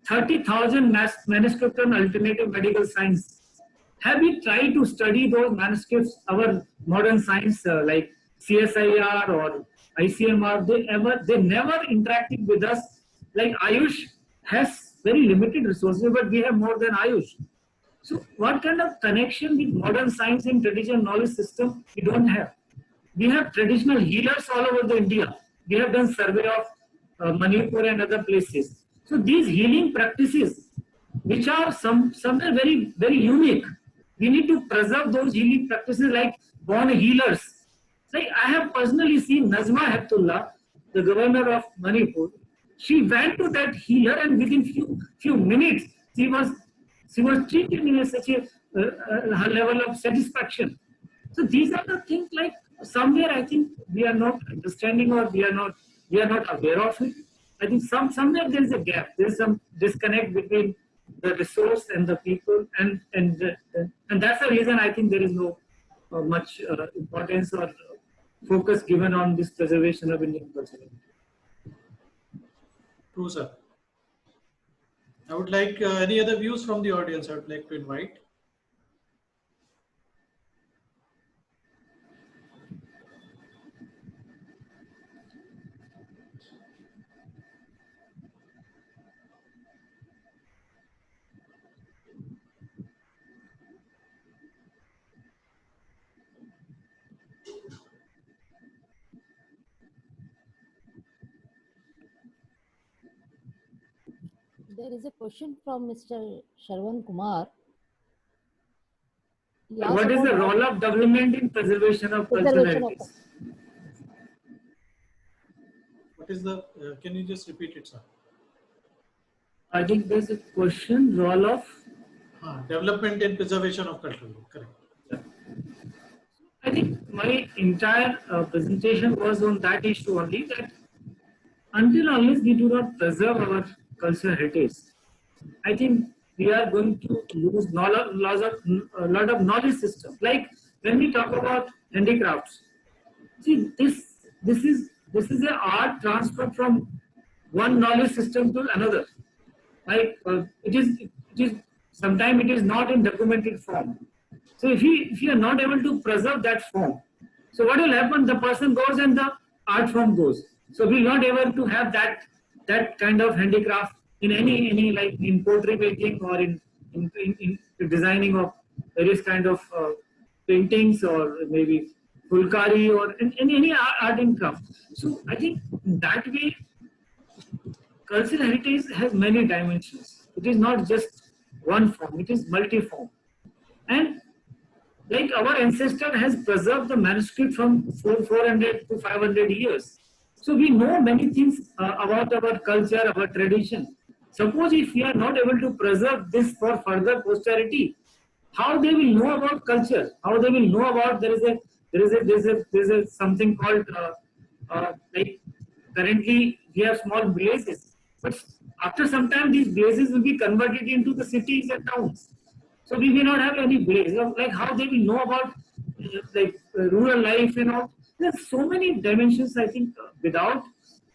B: 30,000 manuscripts on alternative medical science. Have we tried to study those manuscripts, our modern science like CSIR or ICMR? They never interacted with us. Like Ayush has very limited resources, but we have more than Ayush. So what kind of connection with modern science and traditional knowledge system we don't have? We have traditional healers all over the India. We have done survey of Manipur and other places. So these healing practices, which are somewhere very, very unique, we need to preserve those healing practices like born healers. Like I have personally seen Nazma Heptullah, the governor of Manipur. she went to that healer, and within few minutes, she was treated in such a her level of satisfaction. So these are the things like somewhere I think we are not understanding, or we are not aware of it. I think somewhere there is a gap. There is some disconnect between the resource and the people, and that's the reason I think there is no much importance or focus given on this preservation of Indian culture.
A: True, sir. I would like any other views from the audience. I would like to invite.
D: There is a question from Mr. Sharwan Kumar. He asked
B: What is the
D: about
B: role of development in preservation of cultural
D: preservation of
B: heritage?
A: What is the? Can you just repeat it, sir?
B: I think there's a question, role of.
A: Development and preservation of culture. Correct.
B: I think my entire presentation was on that issue only, that until unless we do not preserve our cultural heritage, I think we are going to lose a lot of knowledge system. Like when we talk about handicrafts, see this is an art transfer from one knowledge system to another. Like it is sometimes it is not in documented form. So if you are not able to preserve that form, so what will happen? The person goes and the art form goes. So we are not able to have that kind of handicraft in any like in pottery making or in designing of various kind of paintings, or maybe fulkari, or in any art and craft. So I think that way cultural heritage has many dimensions. It is not just one form, it is multi-form. And like our ancestor has preserved the manuscript from 400 to 500 years. So we know many things about our culture, our tradition. Suppose if we are not able to preserve this for further posterity, how they will know about culture? How they will know about there is a something called like currently we have small villages, but after some time these villages will be converted into the cities and towns. So we may not have any village. Like how they will know about rural life and all. There's so many dimensions. I think without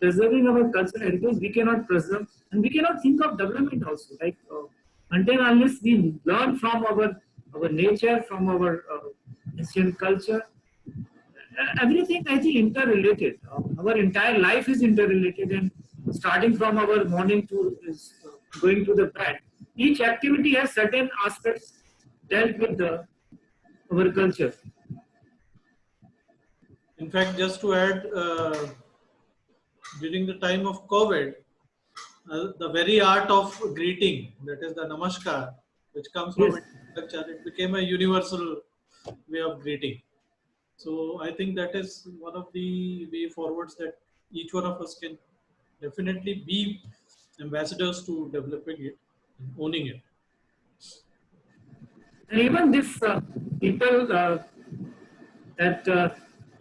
B: preserving our cultural heritage, we cannot preserve, and we cannot think of development also. Like until unless we learn from our nature, from our ancient culture, everything I think interrelated. Our entire life is interrelated, and starting from our morning to going to the bed, each activity has certain aspects dealt with our culture.
A: In fact, just to add, during the time of COVID, the very art of greeting, that is the namaskar, which comes from
B: Yes.
A: Indian culture, it became a universal way of greeting. So I think that is one of the way forwards that each one of us can definitely be ambassadors to developing it, and owning it.
B: And even this people that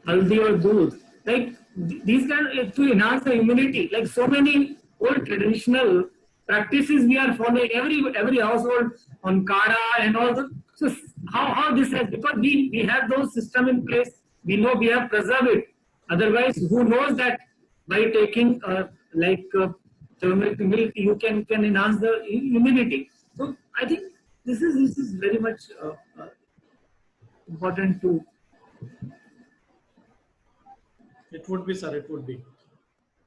B: haldi or doodh, like these kind to enhance the immunity. Like so many old traditional practices we are following every household on kara and all the. So how this has, because we have those system in place. We know we have preserved it. Otherwise, who knows that by taking turmeric milk you can enhance the immunity. So I think this is very much important to.
A: It would be, sir, it would be.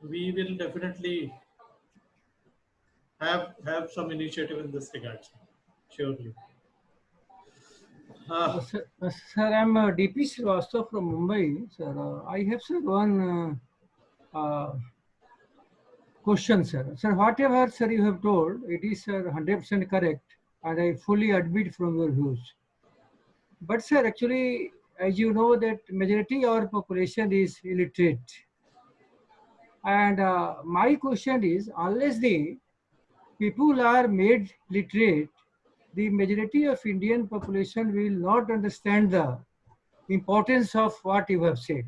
A: We will definitely have some initiative in this regard, sir. Surely.
E: Sir, I'm DP Srivastava from Mumbai. Sir, I have sir one question, sir. Sir, whatever sir you have told, it is sir 100% correct, and I fully admit from your views. But sir, actually, as you know that majority of our population is illiterate. And my question is, unless the people are made literate, the majority of Indian population will not understand the importance of what you have said.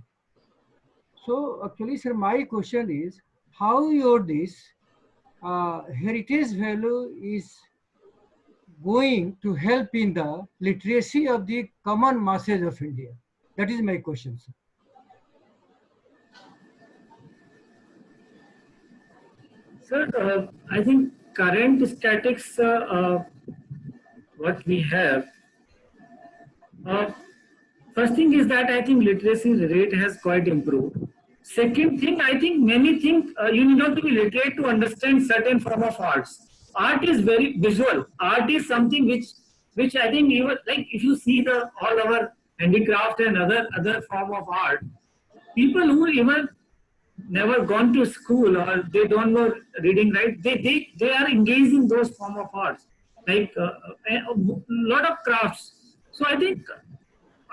E: So actually, sir, my question is, how your this heritage value is going to help in the literacy of the common masses of India? That is my question, sir.
B: Sir, I think current statics, what we have, uh, first thing is that I think literacy rate has quite improved. Second thing, I think many think you need not to be literate to understand certain form of arts. Art is very visual. Art is something which I think even like if you see the all our handicraft and other form of art, people who even never gone to school or they don't know reading right, they are engaged in those form of arts like a lot of crafts. So I think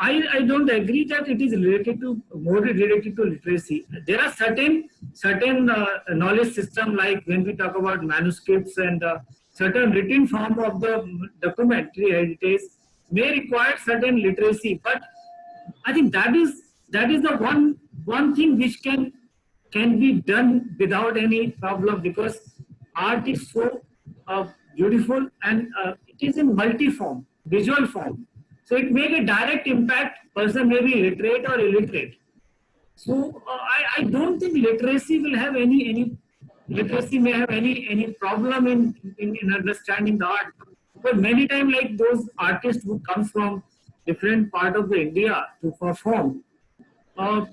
B: I don't agree that it is related to more related to literacy. There are certain knowledge system like when we talk about manuscripts and certain written form of the documentary heritage may require certain literacy, but I think that is the one thing which can be done without any problem because art is so beautiful and it is in multi-form, visual form. So it make a direct impact. Person may be literate or illiterate. So I don't think literacy will have any literacy may have any problem in understanding the art. But many times like those artists who come from different part of the India to perform, uh,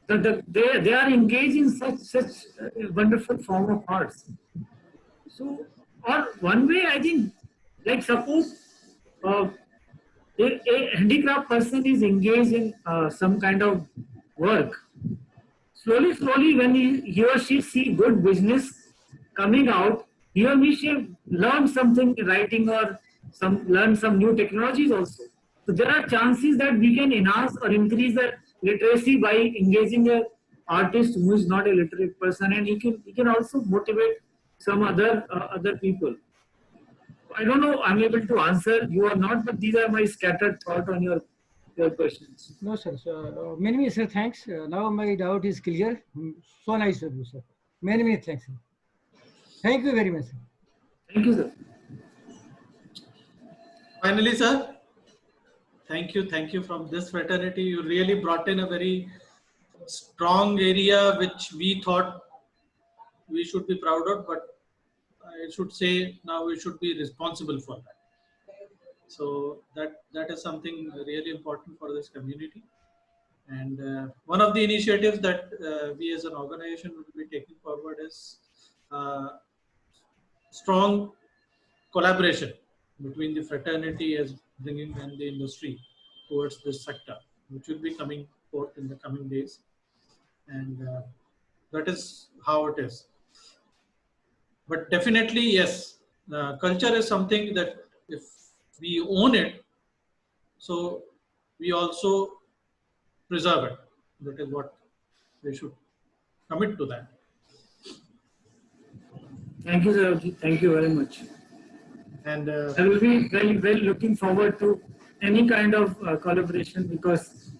B: they are engaged in such wonderful form of arts. So, or one way I think, like suppose uh, a handicraft person is engaged in some kind of work. Slowly, when he or she see good business coming out, he or she learn something writing or learn some new technologies also. So there are chances that we can enhance or increase the literacy by engaging a artist who is not a literate person, and he can also motivate some other people. I don't know I'm able to answer you or not, but these are my scattered thought on your questions.
E: No, sir. So, many sir, thanks. Now my doubt is clear. So nice of you, sir. Many thanks. Sir. Thank you very much, sir.
B: Thank you, sir.
A: Finally, sir, thank you from this fraternity. You really brought in a very strong area which we thought we should be proud of, but I should say now we should be responsible for that. So that is something really important for this community. And one of the initiatives that we as an organization will be taking forward is strong collaboration between the fraternity as bringing and the industry towards this sector, which will be coming forth in the coming days. And that is how it is. But definitely, yes, culture is something that if we own it, so we also preserve it. That is what we should commit to that.
B: Thank you, sir. Thank you very much.
A: And
B: I will be very looking forward to any kind of collaboration because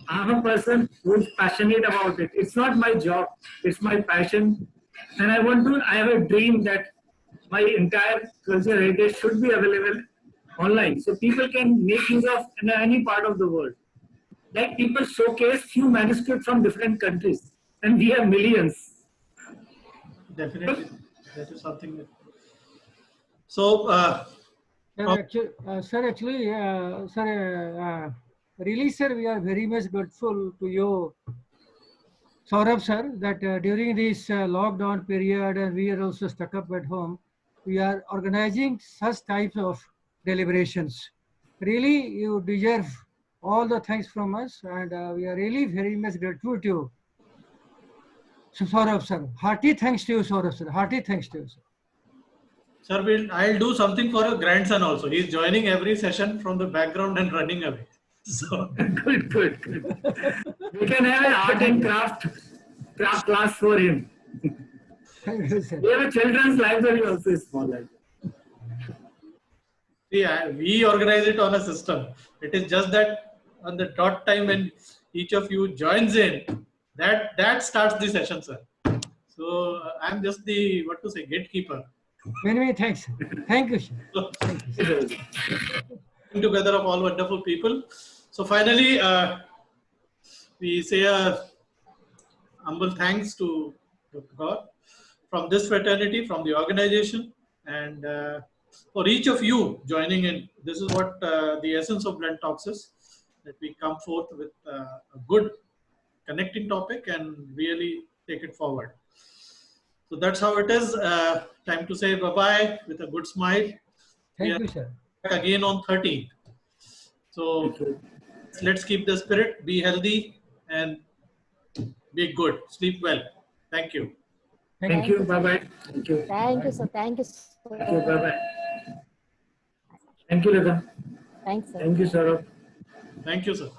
B: I'm a person who is passionate about it. It's not my job, it's my passion. And I have a dream that my entire cultural heritage should be available online. So people can make use of in any part of the world. Like people showcase few manuscripts from different countries and we have millions.
A: definitely, that is something that. So,
E: Really, sir, we are very much grateful to you, Saurabh, sir, that during this lockdown period and we are also stuck up at home, we are organizing such types of deliberations. Really, you deserve all the thanks from us and we are really very much grateful to you. So, Saurabh, sir, hearty thanks to you, Saurabh, sir, hearty thanks to you, sir.
A: sir, I'll do something for your grandson also. He's joining every session from the background and running away. So
B: Good. We can have an art and craft class for him.
E: Thank you, sir.
B: We have a children's library also, is small library.
A: Yeah, we organize it on a system. It is just that on the dot time when each of you joins in, that starts the session, sir. So I'm just the gatekeeper.
E: Many, many thanks. Thank you, sir.
A: So,
E: Thank you, sir.
A: together of all wonderful people. So finally, we say a humble thanks to Dr. Gaur from this fraternity, from the organization, and for each of you joining in. This is what the essence of Blend Talks is, that we come forth with a good connecting topic and really take it forward. So that's how it is. Time to say bye-bye with a good smile.
E: Thank you, sir.
A: Back again on 13th. So let's keep the spirit, be healthy, and be good. Sleep well. Thank you.
B: Thank you. Bye-bye. Thank you.
D: Thank you, sir. Thank you, sir.
B: Thank you. Bye-bye. Thank you, Lata.
D: Thanks, sir.
B: Thank you, Saurabh.
A: Thank you, sir.